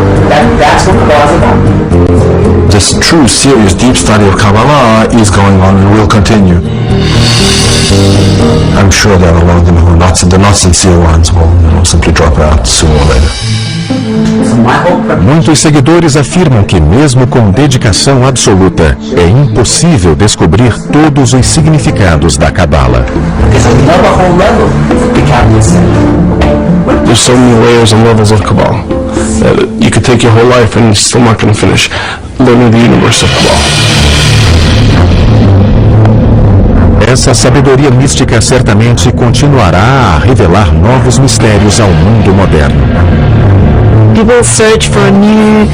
That's what Kabbalah is about. This true, serious, deep study of Kabbalah is going on and will continue. I'm sure there are a lot of them who are not, the not sincere ones will simply drop out sooner or later. Muitos seguidores afirmam que, mesmo com dedicação absoluta, é impossível descobrir todos os significados da Cabala. There's so many layers and levels of Kabbalah that you could take your whole life and you're still not going to finish learning the universe of Kabbalah. Essa sabedoria mística certamente continuará a revelar novos mistérios ao mundo moderno. People search for new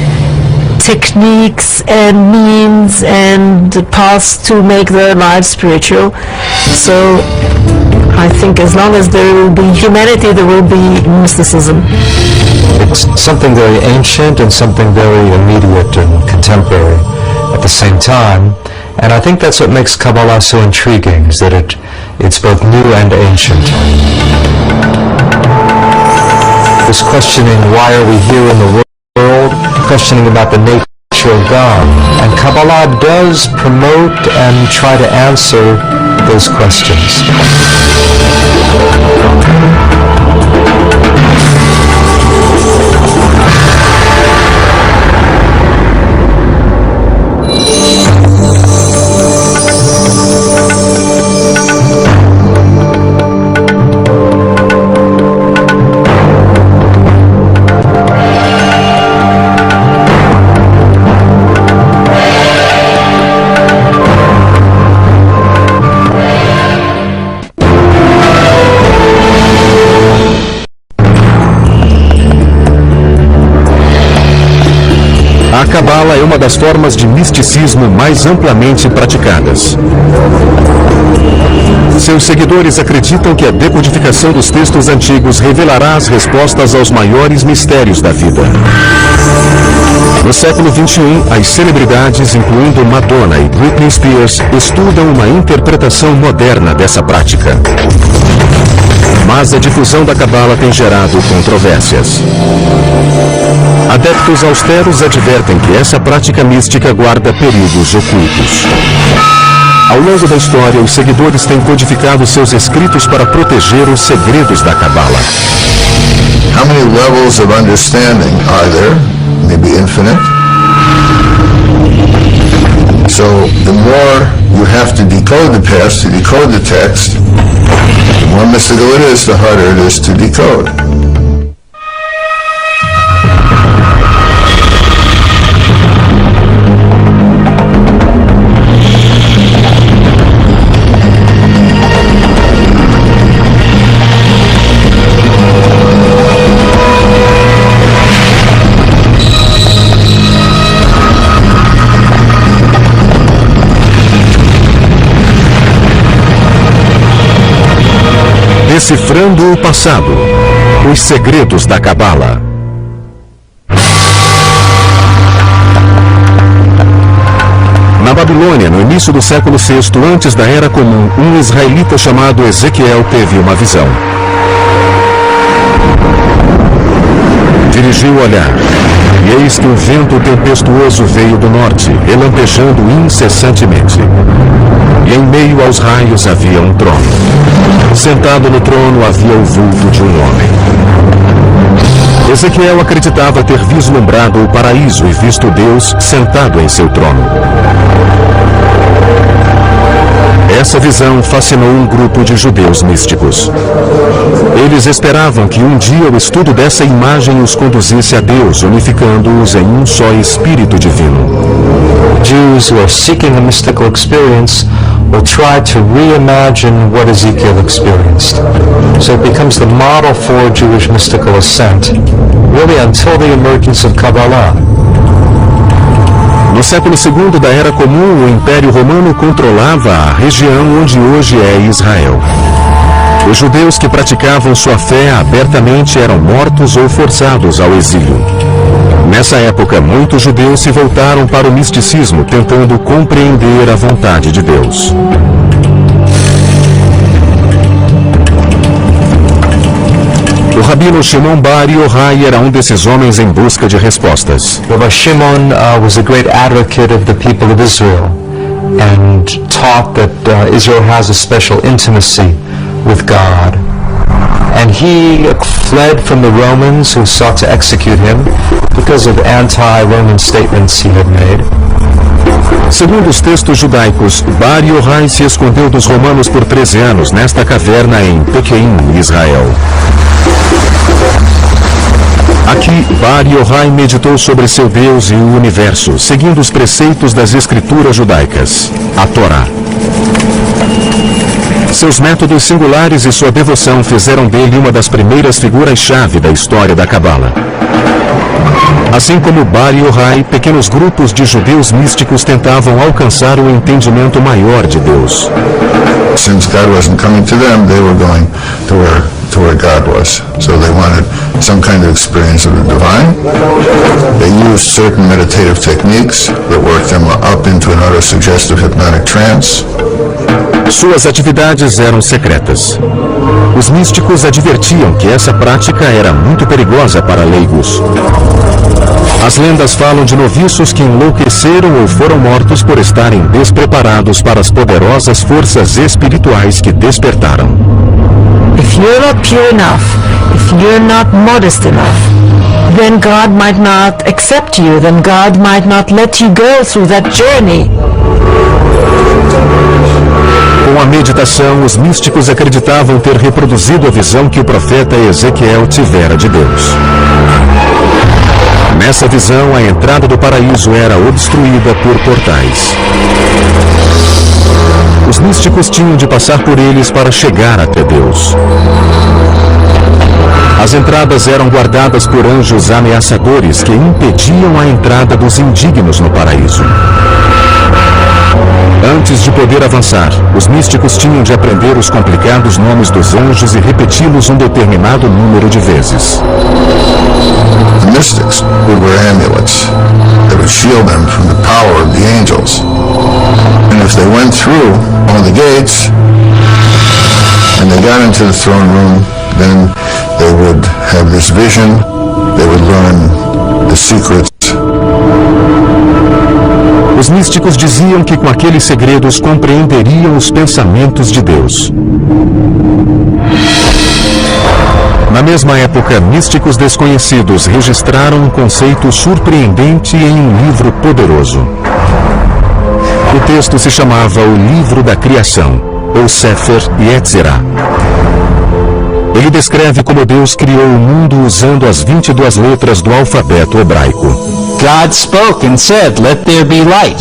techniques and means and paths to make their lives spiritual. So I think as long as there will be humanity, there will be mysticism. It's something very ancient and something very immediate and contemporary. At the same time. And I think that's what makes Kabbalah so intriguing, is that it's both new and ancient. This questioning, why are we here in the world, questioning about the nature of God. And Kabbalah does promote and try to answer those questions. A Cabala é uma das formas de misticismo mais amplamente praticadas. Seus seguidores acreditam que a decodificação dos textos antigos revelará as respostas aos maiores mistérios da vida. No século XXI, as celebridades, incluindo Madonna e Britney Spears, estudam uma interpretação moderna dessa prática. Mas a difusão da Cabala tem gerado controvérsias. Adeptos austeros advertem que essa prática mística guarda perigos ocultos. Ao longo da história, os seguidores têm codificado seus escritos para proteger os segredos da Cabala. How many levels of understanding are there? Maybe infinite. So the more you have to decode the past, to decode the text, the more mystical it is, the harder it is to decode. Decifrando o passado. Os segredos da Cabala. Na Babilônia, no início do século VI, antes da Era Comum, um israelita chamado Ezequiel teve uma visão. Dirigiu o olhar, e eis que um vento tempestuoso veio do norte, relampejando incessantemente. E em meio aos raios havia um trono. Sentado no trono havia o vulto de um homem. Ezequiel acreditava ter vislumbrado o paraíso e visto Deus sentado em seu trono. Essa visão fascinou um grupo de judeus místicos. Eles esperavam que um dia o estudo dessa imagem os conduzisse a Deus, unificando-os em um só Espírito Divino. Jews who are seeking a mystical experience will try to reimagine what Ezekiel experienced. So it becomes the model for Jewish mystical ascent, really until the emergence of Kabbalah. No século II da Era Comum, o Império Romano controlava a região onde hoje é Israel. Os judeus que praticavam sua fé abertamente eram mortos ou forçados ao exílio. Nessa época, muitos judeus se voltaram para o misticismo, tentando compreender a vontade de Deus. O rabino Shimon Bar Yochai era um desses homens em busca de respostas. Rabbi Shimon was a great advocate of the people of Israel and taught that Israel has a special intimacy with God. And he fled from the Romans who sought to execute him because of anti-Roman statements he had made. Segundo os textos judaicos, Bar Yochai se escondeu dos romanos por 13 anos nesta caverna em Pequim, Israel. Aqui, Bar Yochai meditou sobre seu Deus e o universo, seguindo os preceitos das escrituras judaicas, a Torá. Seus métodos singulares e sua devoção fizeram dele uma das primeiras figuras-chave da história da Cabala. Assim como Bar Yochai, pequenos grupos de judeus místicos tentavam alcançar o entendimento maior de Deus. Since God wasn't coming to them, they were going to where God was. So they wanted some kind of experience of the divine. They used certain meditative techniques that worked them up into an auto-suggestive hypnotic trance. Suas atividades eram secretas. Os místicos advertiam que essa prática era muito perigosa para leigos. As lendas falam de noviços que enlouqueceram ou foram mortos por estarem despreparados para as poderosas forças espirituais que despertaram. If you're not pure enough, if you're not modest enough, then God might not accept you, then God might not let you go through that journey. Com a meditação, os místicos acreditavam ter reproduzido a visão que o profeta Ezequiel tivera de Deus. Nessa visão, a entrada do paraíso era obstruída por portais. Os místicos tinham de passar por eles para chegar até Deus. As entradas eram guardadas por anjos ameaçadores que impediam a entrada dos indignos no paraíso. Antes de poder avançar, os místicos tinham de aprender os complicados nomes dos anjos e repeti-los um determinado número de vezes. The mystics would wear amulets that would shield them from the power of the angels. And if they went through one of the gates and they got into the throne room, then they would have this vision, they would learn the secrets. Os místicos diziam que com aqueles segredos compreenderiam os pensamentos de Deus. Na mesma época, místicos desconhecidos registraram um conceito surpreendente em um livro poderoso. O texto se chamava o Livro da Criação, ou Sefer Yetzirah. Ele descreve como Deus criou o mundo usando as 22 letras do alfabeto hebraico. God spoke and said, "Let there be light."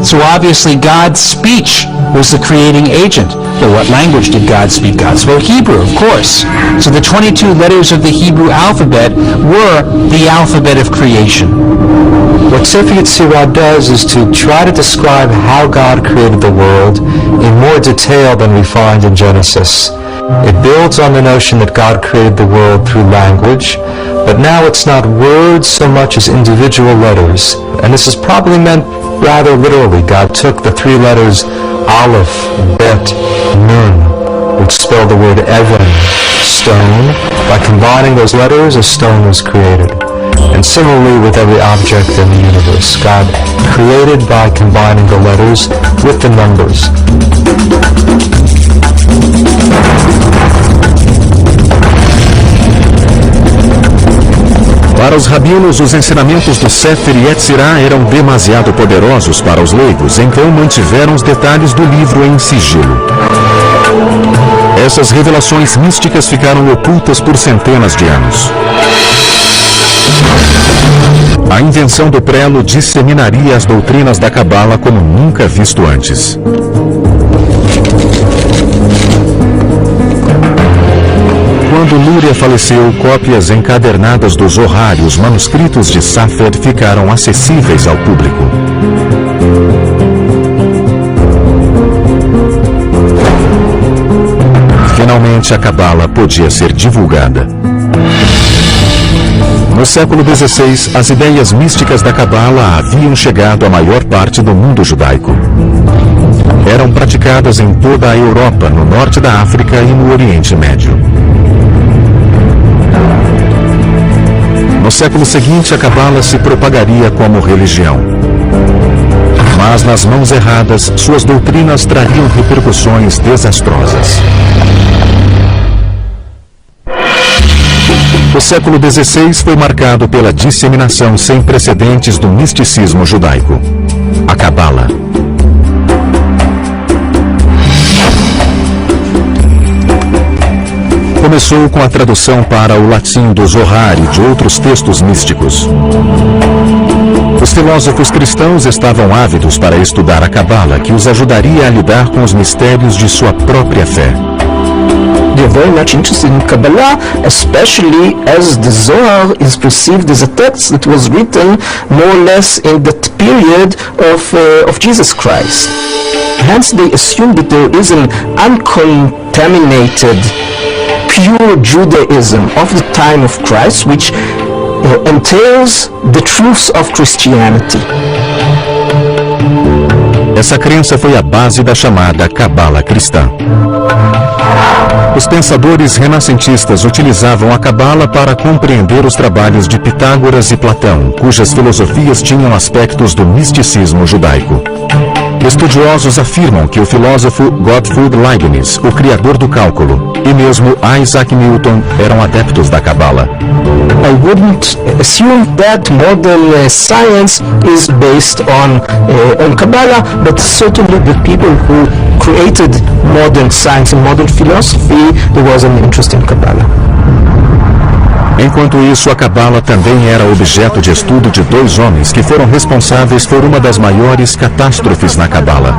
So obviously God's speech was the creating agent. But what language did God speak? God spoke Hebrew, of course. So the 22 letters of the Hebrew alphabet were the alphabet of creation. What Sefer Yetzirah does is to try to describe how God created the world in more detail than we find in Genesis. It builds on the notion that God created the world through language, but now it's not words so much as individual letters. And this is probably meant rather literally. God took the three letters Aleph, Bet, Nun, which spell the word Even, stone. By combining those letters, a stone was created. And similarly with every object in the universe, God created by combining the letters with the numbers. Para os rabinos, os ensinamentos do Sefer Yetzirah eram demasiado poderosos para os leigos, então mantiveram os detalhes do livro em sigilo. Essas revelações místicas ficaram ocultas por centenas de anos. A invenção do prelo disseminaria as doutrinas da Cabala como nunca visto antes. Quando Lúria faleceu, cópias encadernadas do Zohar e os manuscritos de Sefer ficaram acessíveis ao público. Finalmente, a Cabala podia ser divulgada. No século XVI, as ideias místicas da Cabala haviam chegado à maior parte do mundo judaico. Eram praticadas em toda a Europa, no norte da África e no Oriente Médio. No século seguinte, a Cabala se propagaria como religião. Mas nas mãos erradas, suas doutrinas trariam repercussões desastrosas. O século XVI foi marcado pela disseminação sem precedentes do misticismo judaico, a Cabala. Começou com a tradução para o latim do Zohar e de outros textos místicos. Os filósofos cristãos estavam ávidos para estudar a Cabala, que os ajudaria a lidar com os mistérios de sua própria fé. They're very much interested in Kabbalah, especially as the Zohar is perceived as a text that was written more or less in that period of Jesus Christ. Hence they assume that there is an uncontaminated pure Judaism of the time of Christ, which entails the truths of Christianity. Essa crença foi a base da chamada Cabala cristã. Os pensadores renascentistas utilizavam a Cabala para compreender os trabalhos de Pitágoras e Platão, cujas filosofias tinham aspectos do misticismo judaico. Estudiosos afirmam que o filósofo Gottfried Leibniz, o criador do cálculo, e mesmo Isaac Newton eram adeptos da Cabala. I wouldn't assume that modern science is based on Kabbalah, but certainly the people who created modern science and modern philosophy, there was an interest in Kabbalah. Enquanto isso, a Cabala também era objeto de estudo de dois homens que foram responsáveis por uma das maiores catástrofes na Cabala.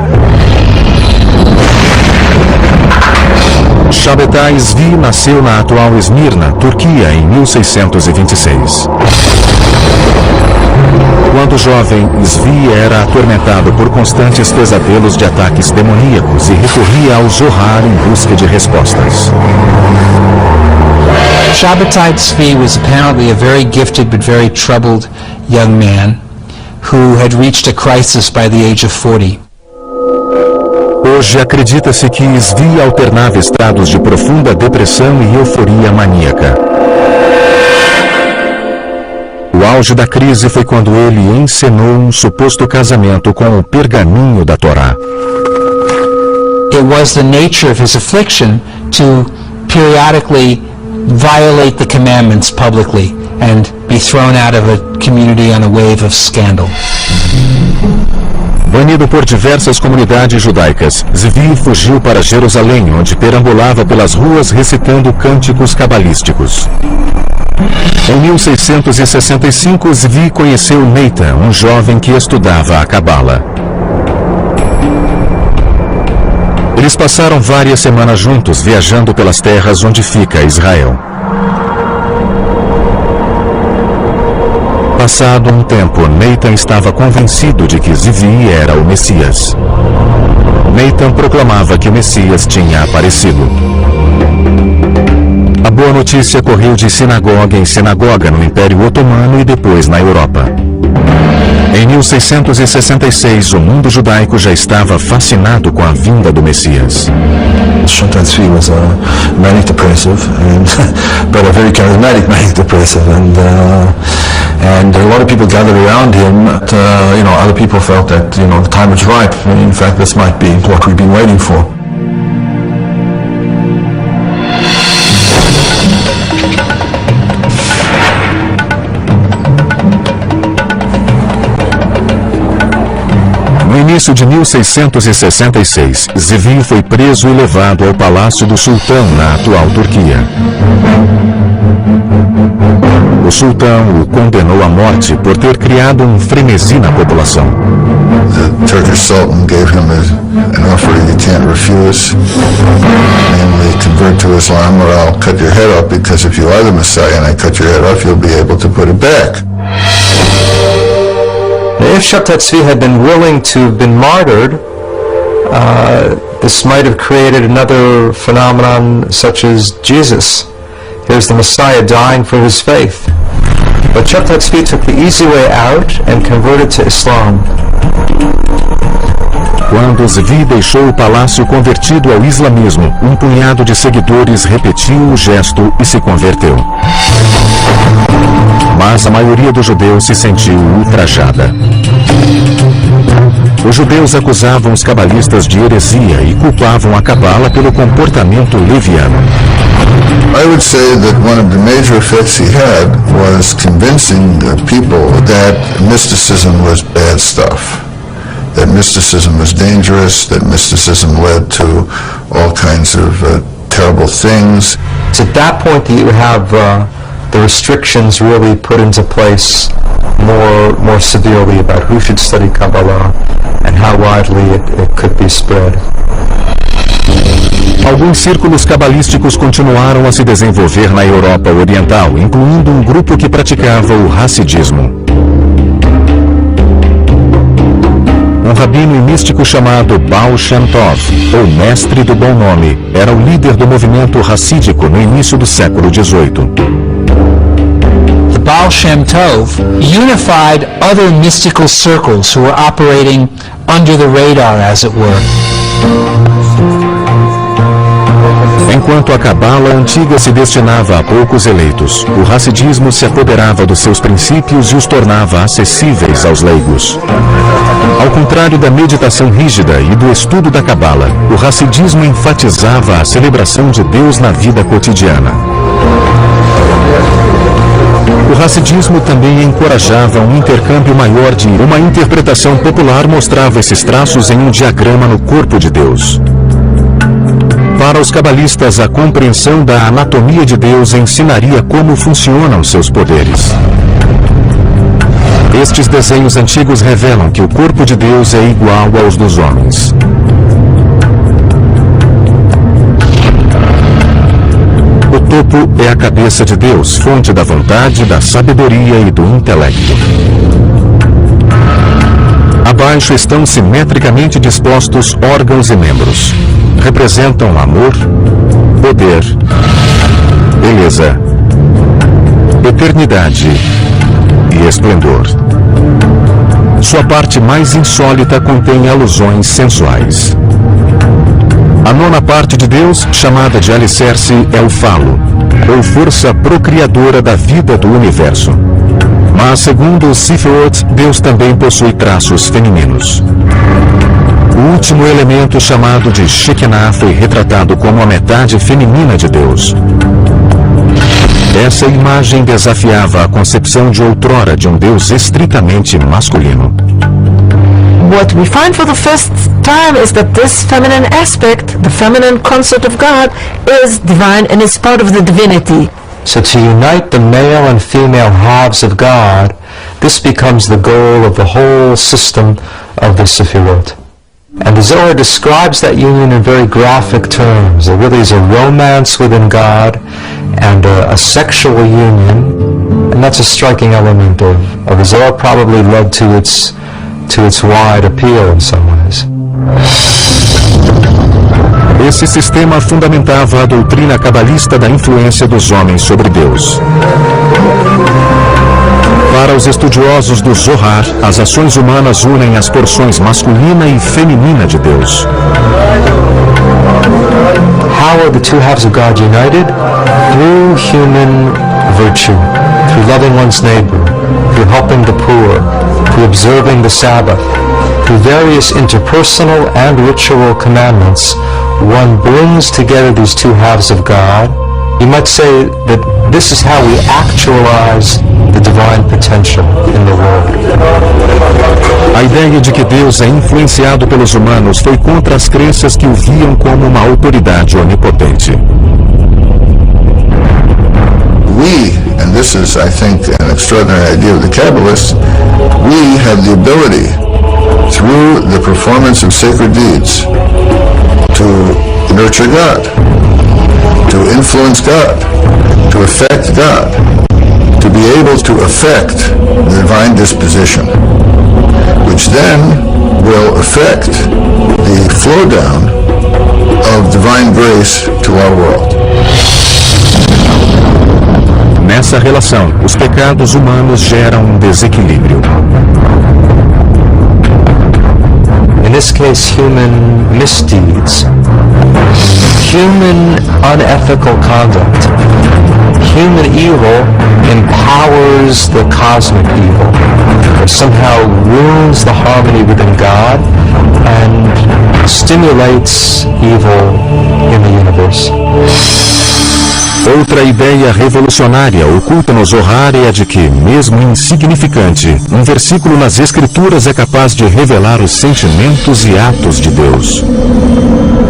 Shabtai Zvi nasceu na atual Esmirna, Turquia, em 1626. Quando jovem, Zvi era atormentado por constantes pesadelos de ataques demoníacos e recorria ao Zohar em busca de respostas. Shabtai Tzvi was apparently a very gifted but very troubled young man who had reached a crisis by the age of 40. Hoje acredita-se que Zvi alternava estados de profunda depressão e euforia maníaca. O auge da crise foi quando ele encenou um suposto casamento com o pergaminho da Torá. It was the nature of his affliction to periodically violate the commandments publicly and be thrown out of a community on a wave of scandal. Banido por diversas comunidades judaicas, Zvi fugiu para Jerusalém, onde perambulava pelas ruas recitando cânticos cabalísticos. Em 1665, Zvi conheceu Nathan, um jovem que estudava a Cabala. Eles passaram várias semanas juntos, viajando pelas terras onde fica Israel. Passado um tempo, Nathan estava convencido de que Zvi era o Messias. Nathan proclamava que o Messias tinha aparecido. A boa notícia correu de sinagoga em sinagoga no Império Otomano e depois na Europa. Em 1666, o mundo judaico já estava fascinado com a vinda do Messias. Shabtai Tzvi was a manic depressive, but a very charismatic manic depressive, and a lot of people gathered around him. Other people felt that the time was ripe. In fact, this might be what we've been waiting for. No início de 1666, Zvi foi preso e levado ao Palácio do Sultão, na atual Turquia. O sultão o condenou à morte por ter criado um frenesi na população. The Turkish Sultan gave him an offer you can't refuse, namely convert to Islam or I'll cut your head off, because if you are the Messiah and I cut your head off, you'll be able to put it back. If Shabtai Tzvi had been willing to have been martyred, this might have created another phenomenon such as Jesus. Here's the Messiah dying for his faith. But Shabtai Tzvi took the easy way out and converted to Islam. Quando Zvi deixou o palácio convertido ao islamismo, um punhado de seguidores repetiu o gesto e se converteu. Mas a maioria dos judeus se sentiu ultrajada. Os judeus acusavam os cabalistas de heresia e culpavam a Cabala pelo comportamento leviano. I would say that one of the major effects he had was convincing people that mysticism was bad stuff. That mysticism was dangerous, that mysticism led to all kinds of terrible things. It's at that point that you have the restrictions really put into place more severely about who should study Kabbalah and how widely it could be spread. Alguns círculos cabalísticos continuaram a se desenvolver na Europa Oriental, incluindo um grupo que praticava o Hassidismo. Um rabino e místico chamado Baal Shem Tov, ou Mestre do Bom Nome, era o líder do movimento hassídico no início do século XVIII. The Baal Shem Tov unified other mystical circles who were operating under the radar, as it were. Enquanto a Cabala antiga se destinava a poucos eleitos, o Hassidismo se apoderava dos seus princípios e os tornava acessíveis aos leigos. Ao contrário da meditação rígida e do estudo da Cabala, o Hassidismo enfatizava a celebração de Deus na vida cotidiana. O Hassidismo também encorajava um intercâmbio maior de uma interpretação popular mostrava esses traços em um diagrama no corpo de Deus. Para os cabalistas, a compreensão da anatomia de Deus ensinaria como funcionam seus poderes. Estes desenhos antigos revelam que o corpo de Deus é igual aos dos homens. O topo é a cabeça de Deus, fonte da vontade, da sabedoria e do intelecto. Abaixo estão simetricamente dispostos órgãos e membros. Representam amor, poder, beleza, eternidade e esplendor. Sua parte mais insólita contém alusões sensuais. A nona parte de Deus, chamada de alicerce, é o falo, ou força procriadora da vida do universo. Mas, segundo o Sifirot, Deus também possui traços femininos. O último elemento, chamado de Shekinah, foi retratado como a metade feminina de Deus. Essa imagem desafiava a concepção de outrora de um Deus estritamente masculino. What we find for the first time is that this feminine aspect, the feminine concept of God, is divine and is part of the divinity. So to unite the male and female halves of God, this becomes the goal of the whole system of the Sefirot. And the Zohar describes that union in very graphic terms. There really is a romance within God and a sexual union, and that's a striking element of the Zohar, probably led to its wide appeal in some ways. Esse sistema fundamentava a doutrina cabalista da influência dos homens sobre Deus. Para os estudiosos do Zohar, as ações humanas unem as porções masculina e feminina de Deus. How are the two halves of God united? Through human virtue, through loving one's neighbor, through helping the poor, through observing the Sabbath, through various interpersonal and ritual commandments. One brings together these two halves of God. You might say that this is how we actualize the divine potential in the world. A ideia de que Deus é influenciado pelos humanos foi contra as crenças que o viam como uma autoridade onipotente. We, and this is, I think, an extraordinary idea of the Kabbalists, we have the ability, through the performance of sacred deeds, to nurture God, to influence God, to affect God, to be able to affect the divine disposition, which then will affect the flow down of divine grace to our world. Nessa relação, os pecados humanos geram um desequilíbrio. In this case, human misdeeds, human unethical conduct, human evil empowers the cosmic evil, or somehow ruins the harmony within God and stimulates evil in the universe. Outra ideia revolucionária oculta no Zohar é a de que, mesmo insignificante, um versículo nas Escrituras é capaz de revelar os sentimentos e atos de Deus.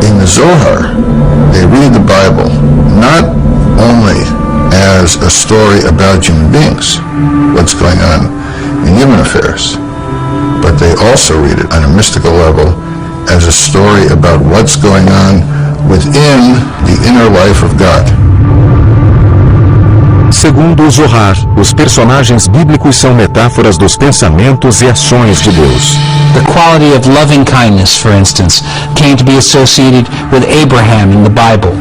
In the Zohar, they read the Bible not only as a story about human beings, what's going on in human affairs, but they also read it on a mystical level as a story about what's going on within the inner life of God. Segundo o Zohar, os personagens bíblicos são metáforas dos pensamentos e ações de Deus. The quality of loving kindness, for instance, came to be associated with Abraham in the Bible.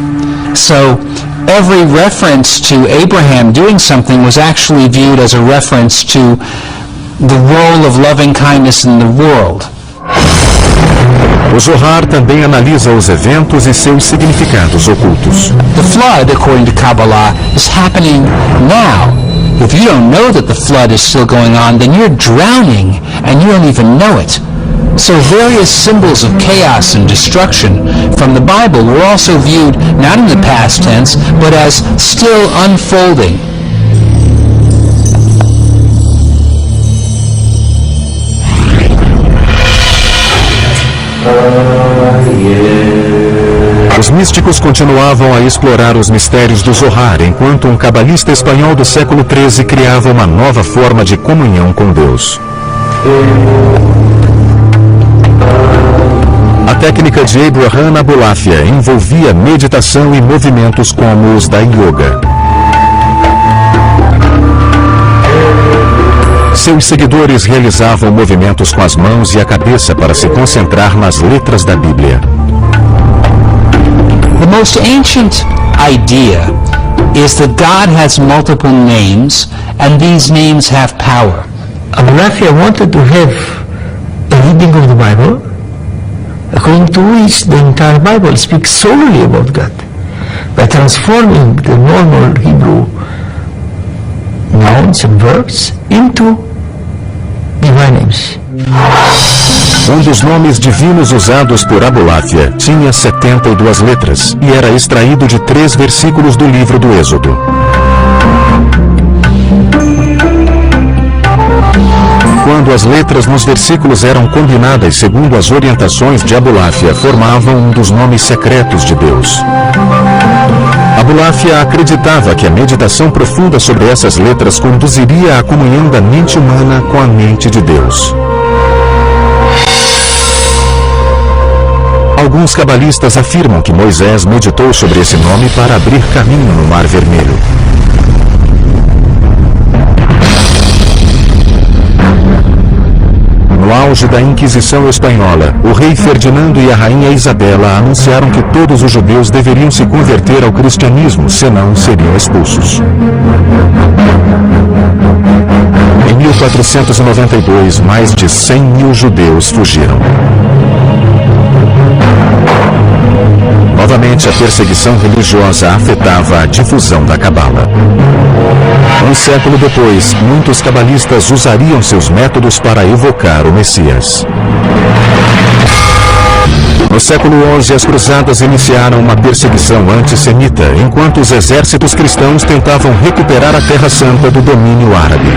So, every reference to Abraham doing something was actually viewed as a reference to the role of loving kindness in the world. O Zohar também analisa os eventos e seus significados ocultos. The flood, according to Kabbalah, is happening now. If you don't know that the flood is still going on, then you're drowning and you don't even know it. So various symbols of chaos and destruction from the Bible were also viewed not in the past tense, but as still unfolding. Os místicos continuavam a explorar os mistérios do Zohar, enquanto um cabalista espanhol do século XIII criava uma nova forma de comunhão com Deus. A técnica de Abraham Abulafia envolvia meditação e movimentos como os da yoga. Seus seguidores realizavam movimentos com as mãos e a cabeça para se concentrar nas letras da Bíblia. The most ancient idea is that God has multiple names and these names have power. Abulafia wanted to have a reading of the Bible according to which the entire Bible speaks solely about God, by transforming the normal Hebrew nouns and verbs into divine names. Um dos nomes divinos usados por Abulafia tinha 72 letras e era extraído de 3 versículos do livro do Êxodo. Quando as letras nos versículos eram combinadas segundo as orientações de Abulafia, formavam um dos nomes secretos de Deus. Abulafia acreditava que a meditação profunda sobre essas letras conduziria à comunhão da mente humana com a mente de Deus. Alguns cabalistas afirmam que Moisés meditou sobre esse nome para abrir caminho no Mar Vermelho. No auge da Inquisição Espanhola, o rei Ferdinando e a rainha Isabela anunciaram que todos os judeus deveriam se converter ao cristianismo, senão seriam expulsos. Em 1492, mais de 100 mil judeus fugiram. Novamente, a perseguição religiosa afetava a difusão da Cabala. Um século depois, muitos cabalistas usariam seus métodos para evocar o Messias. No século XI, as cruzadas iniciaram uma perseguição antissemita, enquanto os exércitos cristãos tentavam recuperar a Terra Santa do domínio árabe.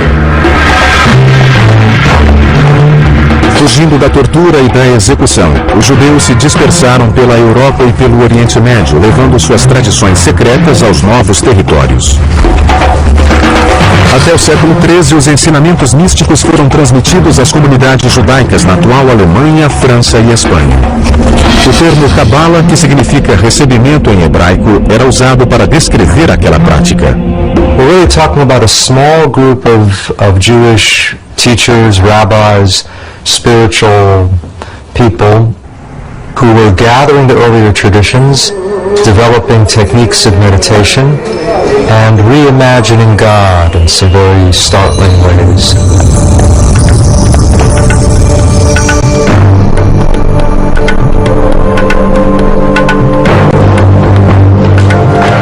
Fugindo da tortura e da execução, os judeus se dispersaram pela Europa e pelo Oriente Médio, levando suas tradições secretas aos novos territórios. Até o século XIII, os ensinamentos místicos foram transmitidos às comunidades judaicas na atual Alemanha, França e Espanha. O termo Kabbalah, que significa recebimento em hebraico, era usado para descrever aquela prática. We're really talking about a small group of Jewish teachers, rabbis, spiritual people who were gathering the earlier traditions, developing techniques of meditation, and reimagining God in some very startling ways.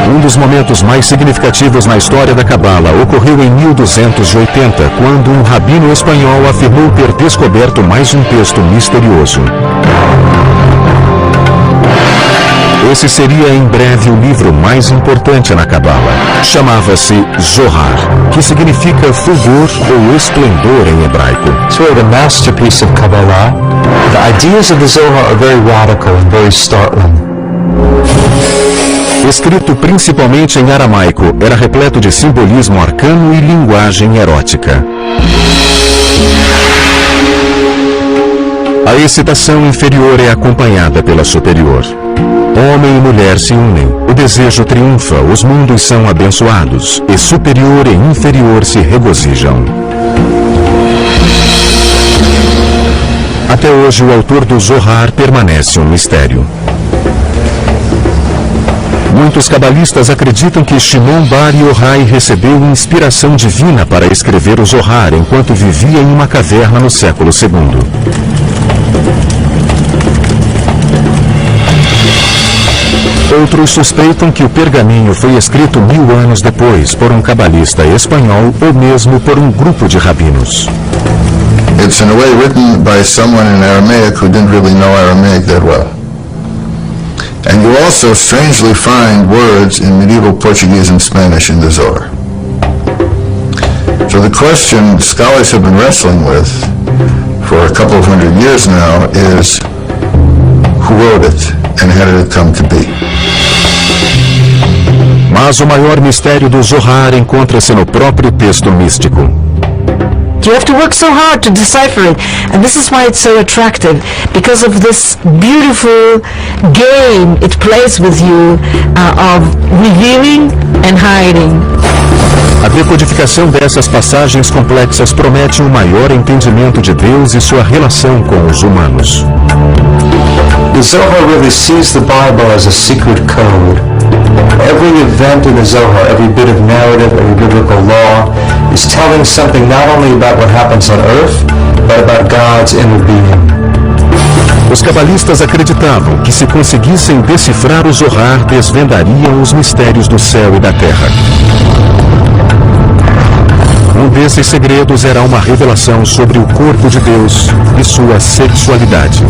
Um dos momentos mais significativos na história da Cabala ocorreu em 1280, quando um rabino espanhol afirmou ter descoberto mais um texto misterioso. Esse seria em breve o livro mais importante na Cabala. Chamava-se Zohar, que significa fulgor ou esplendor em hebraico. It's really the masterpiece of Kabbalah. The ideas of the Zohar are very radical and very startling. Escrito principalmente em aramaico, era repleto de simbolismo arcano e linguagem erótica. A excitação inferior é acompanhada pela superior. Homem e mulher se unem, o desejo triunfa, os mundos são abençoados, e superior e inferior se regozijam. Até hoje, o autor do Zohar permanece um mistério. Muitos cabalistas acreditam que Shimon Bar Yochai recebeu inspiração divina para escrever o Zohar enquanto vivia em uma caverna no século II. Outros suspeitam que o pergaminho foi escrito 1000 anos depois por um cabalista espanhol ou mesmo por um grupo de rabinos. It's in a way written by someone in Aramaic who didn't really know Aramaic that well. And you also strangely find words in medieval Portuguese and Spanish in the Zohar. So the question scholars have been wrestling with for a couple of hundred years now is, who wrote it and how did it come to be? Mas o maior mistério do Zohar encontra-se no próprio texto místico. You have to work so hard to decipher it, and this is why it's so attractive, because of this beautiful game it plays with you of revealing and hiding. A decodificação dessas passagens complexas promete um maior entendimento de Deus e sua relação com os humanos. The Zohar really sees the Bible as a secret code. Every event in the Zohar, every bit of narrative, every biblical law, is telling something not only about what happens on earth, but about God's inner being. Os cabalistas acreditavam que se conseguissem decifrar o Zohar, desvendariam os mistérios do céu e da terra. Um desses segredos era uma revelação sobre o corpo de Deus e sua sexualidade.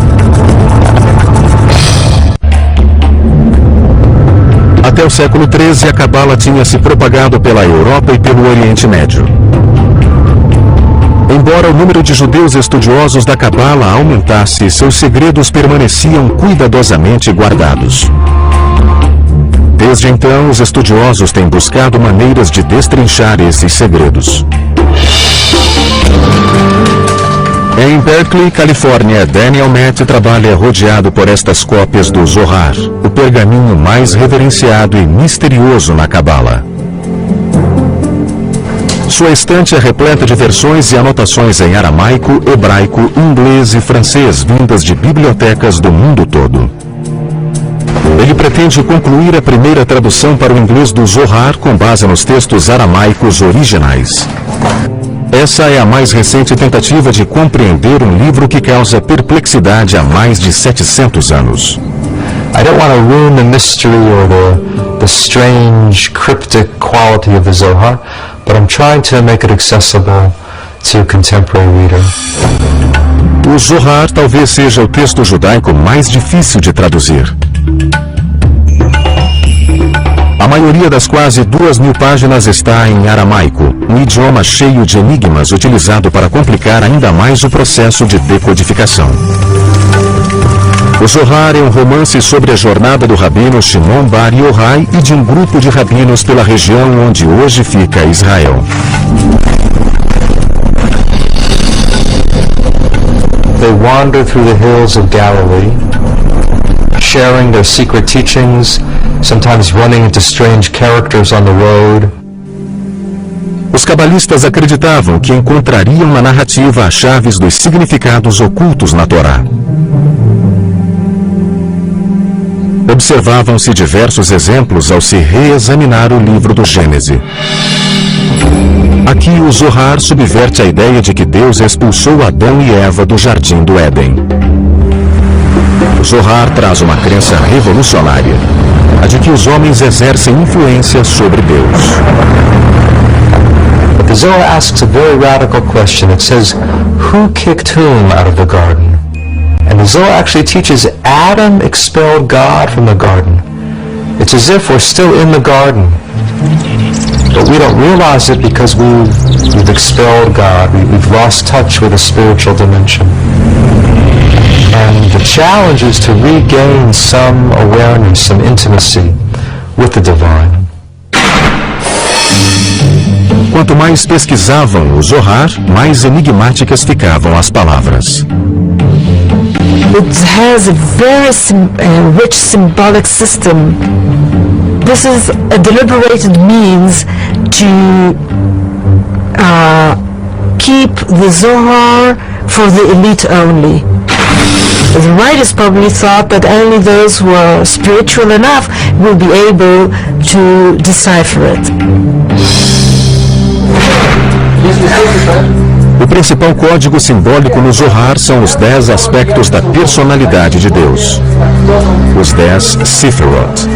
Até o século XIII, a Cabala tinha se propagado pela Europa e pelo Oriente Médio. Embora o número de judeus estudiosos da Cabala aumentasse, seus segredos permaneciam cuidadosamente guardados. Desde então, os estudiosos têm buscado maneiras de destrinchar esses segredos. Em Berkeley, Califórnia, Daniel Matt trabalha rodeado por estas cópias do Zohar, o pergaminho mais reverenciado e misterioso na Cabala. Sua estante é repleta de versões e anotações em aramaico, hebraico, inglês e francês vindas de bibliotecas do mundo todo. Ele pretende concluir a primeira tradução para o inglês do Zohar com base nos textos aramaicos originais. Essa é a mais recente tentativa de compreender um livro que causa perplexidade há mais de 700 anos. I don't want to ruin the mystery or the strange, cryptic quality of the Zohar, but I'm trying to make it accessible to a contemporary reader. O Zohar talvez seja o texto judaico mais difícil de traduzir. A maioria das quase 2.000 páginas está em aramaico, um idioma cheio de enigmas utilizado para complicar ainda mais o processo de decodificação. O Zohar é um romance sobre a jornada do rabino Shimon Bar Yochai e de um grupo de rabinos pela região onde hoje fica Israel. They wander through the hills of Galilee, sharing their secret teachings, sometimes running into strange characters on the road. Os cabalistas acreditavam que encontrariam na narrativa as chaves dos significados ocultos na Torá. Observavam-se diversos exemplos ao se reexaminar o livro do Gênesis. Aqui o Zohar subverte a ideia de que Deus expulsou Adão e Eva do jardim do Éden. O Zohar traz uma crença revolucionária, a de que os homens exercem influência sobre Deus. But the Zohar asks a very radical question. It says, who kicked whom out of the garden? And the Zohar actually teaches Adam expelled God from the garden. It's as if we're still in the garden, but we don't realize it because we've expelled God. We've lost touch with a spiritual dimension. And the challenge is to regain some awareness, some intimacy with the divine. Quanto mais pesquisavam o Zohar, mais enigmáticas ficavam as palavras. It has a very rich symbolic system. This is a deliberated means to keep the Zohar for the elite only. The writers probably thought that only those who are spiritual enough will be able to decipher it. O principal código simbólico no Zohar são os 10 aspectos da personalidade de Deus. Os 10 Sefirot.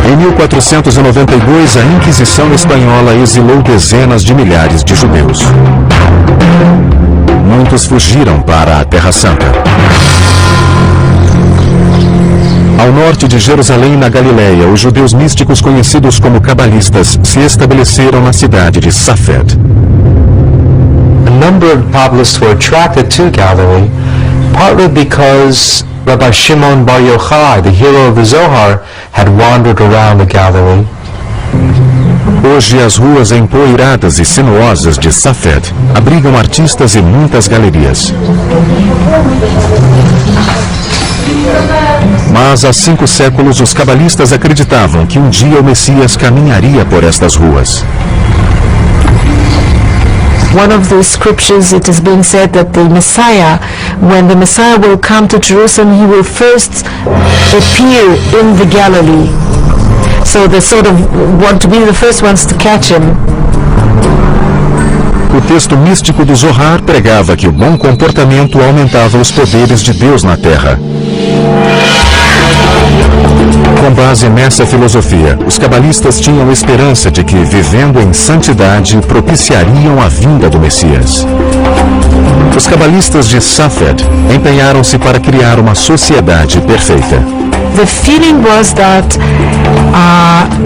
Em 1492, a Inquisição Espanhola exilou dezenas de milhares de judeus. Muitos fugiram para a Terra Santa. Ao norte de Jerusalém, na Galileia, os judeus místicos conhecidos como cabalistas se estabeleceram na cidade de Safed. A number of Kabbalists were attracted to Galilee, partly because Rabbi Shimon Bar Yochai, the hero of the Zohar, had wandered around the Galilee. Hoje, as ruas empoeiradas e sinuosas de Safed abrigam artistas e muitas galerias. Mas há 5 séculos, os cabalistas acreditavam que um dia o Messias caminharia por estas ruas. One of the scriptures, it is being said that the Messiah, when the Messiah will come to Jerusalem, he will first appear in the Galilee. So they sort of want to be the first ones to catch him. O texto místico do Zohar pregava que o bom comportamento aumentava os poderes de Deus na terra. Com base nessa filosofia, os cabalistas tinham esperança de que, vivendo em santidade, propiciariam a vinda do Messias. Os cabalistas de Safed empenharam-se para criar uma sociedade perfeita. The feeling was that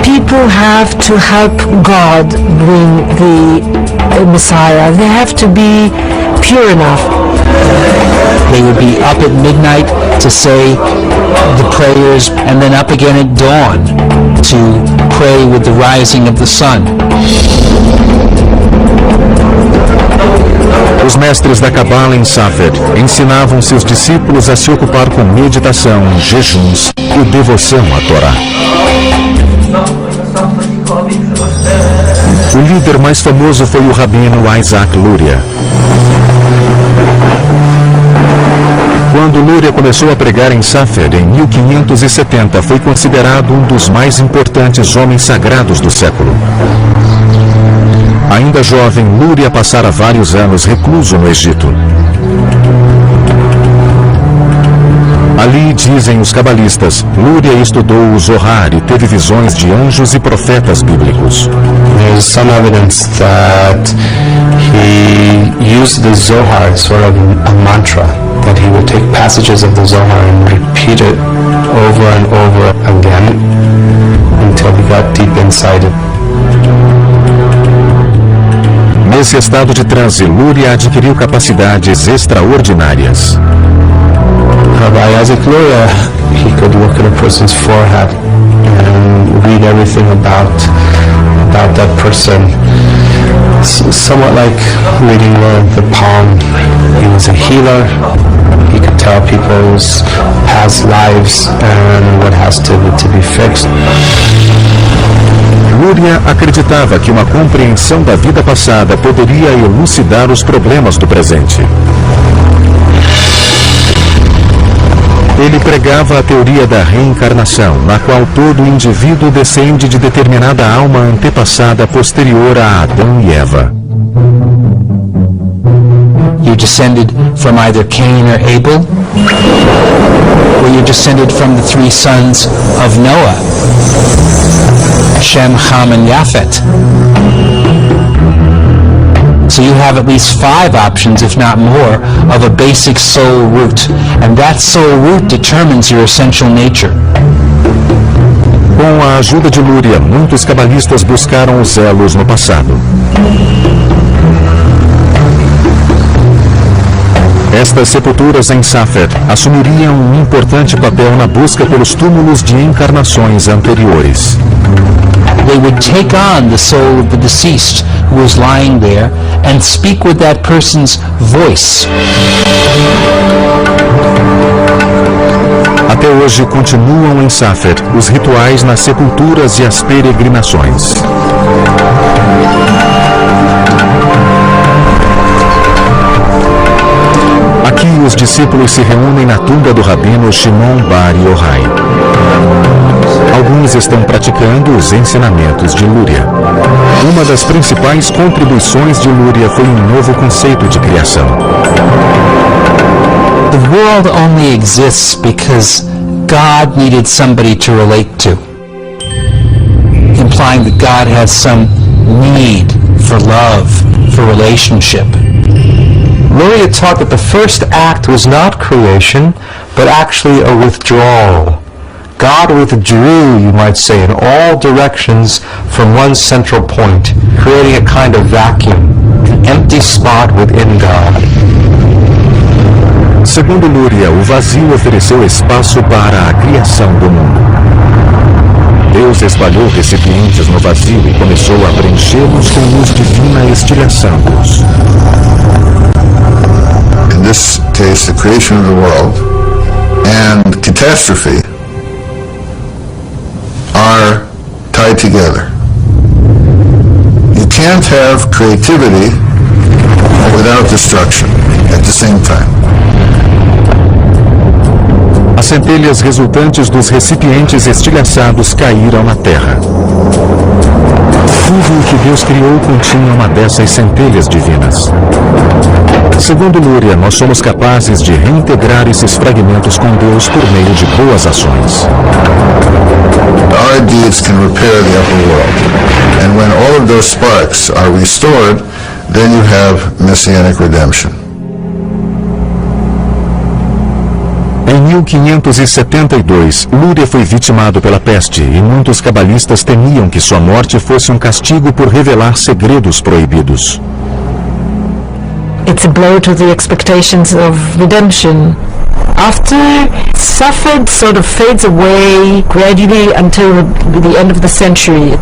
people have to help God bring the Messiah. They have to be pure enough. They would be up at midnight to say the prayers and then up again at dawn to pray with the rising of the sun. Os mestres da Cabala em Safed ensinavam seus discípulos a se ocupar com meditação, jejuns e devoção à Torá. O líder mais famoso foi o rabino Isaac Luria. Quando Luria começou a pregar em Safed em 1570, foi considerado um dos mais importantes homens sagrados do século. Ainda jovem, Luria passara vários anos recluso no Egito. Ali, dizem os cabalistas, Luria estudou o Zohar e teve visões de anjos e profetas bíblicos. There's some evidence that he used the Zohar as sort of a mantra, that he would take passages of the Zohar and repeat it over and over again until he got deep inside it. Nesse estado de transe, Luria adquiriu capacidades extraordinárias. Rabbi Isaac Luria, he could look at a person's forehead and read everything about that person. Somewhat like reading the palm. He was a healer. He could tell people's past lives and what has to be fixed. Luria acreditava que uma compreensão da vida passada poderia elucidar os problemas do presente. Ele pregava a teoria da reencarnação, na qual todo indivíduo descende de determinada alma antepassada posterior a Adão e Eva. You descended from either Cain or Abel, or you descended from the 3 sons of Noah, Shem, Ham, and Japhet. So you have at least 5 options, if not more, of a basic soul root, and that soul root determines your essential nature. Com a ajuda de Luria, muitos cabalistas buscaram os elos no passado. Estas sepulturas em Safed assumiriam um importante papel na busca pelos túmulos de encarnações anteriores. They would take on the soul of the deceased who was lying there and speak with that person's voice. Até hoje continuam em Safed os rituais nas sepulturas e as peregrinações. Aqui os discípulos se reúnem na tumba do rabino Shimon Bar Yochai. Alguns estão praticando os ensinamentos de Lúria. Uma das principais contribuições de Lúria foi um novo conceito de criação. The world only exists because God needed somebody to relate to, implying that God has some need for love, for relationship. Luria taught that the first act was not creation, but actually a withdrawal. God withdrew, you might say, in all directions from one central point, creating a kind of vacuum, an empty spot within God. Segundo Lúria, o vazio ofereceu espaço para a criação do mundo. Deus espalhou recipientes no vazio e começou a preenchê-los com luz divina, estilhaçando-os. In this case, the creation of the world and catastrophe are tied together. You can't have creativity without destruction at the same time. As centelhas resultantes dos recipientes estilhaçados caíram na terra. Tudo o que Deus criou continha uma dessas centelhas divinas. Segundo Lúria, nós somos capazes de reintegrar esses fragmentos com Deus por meio de boas ações. Our deeds can repair the upper world. And when all of those sparks are restored, then you have messianic redemption. Em 1572, Lúria foi vitimado pela peste e muitos cabalistas temiam que sua morte fosse um castigo por revelar segredos proibidos. It's a blow to the expectations of redemption. After Safed sort of fades away gradually until the end of the century,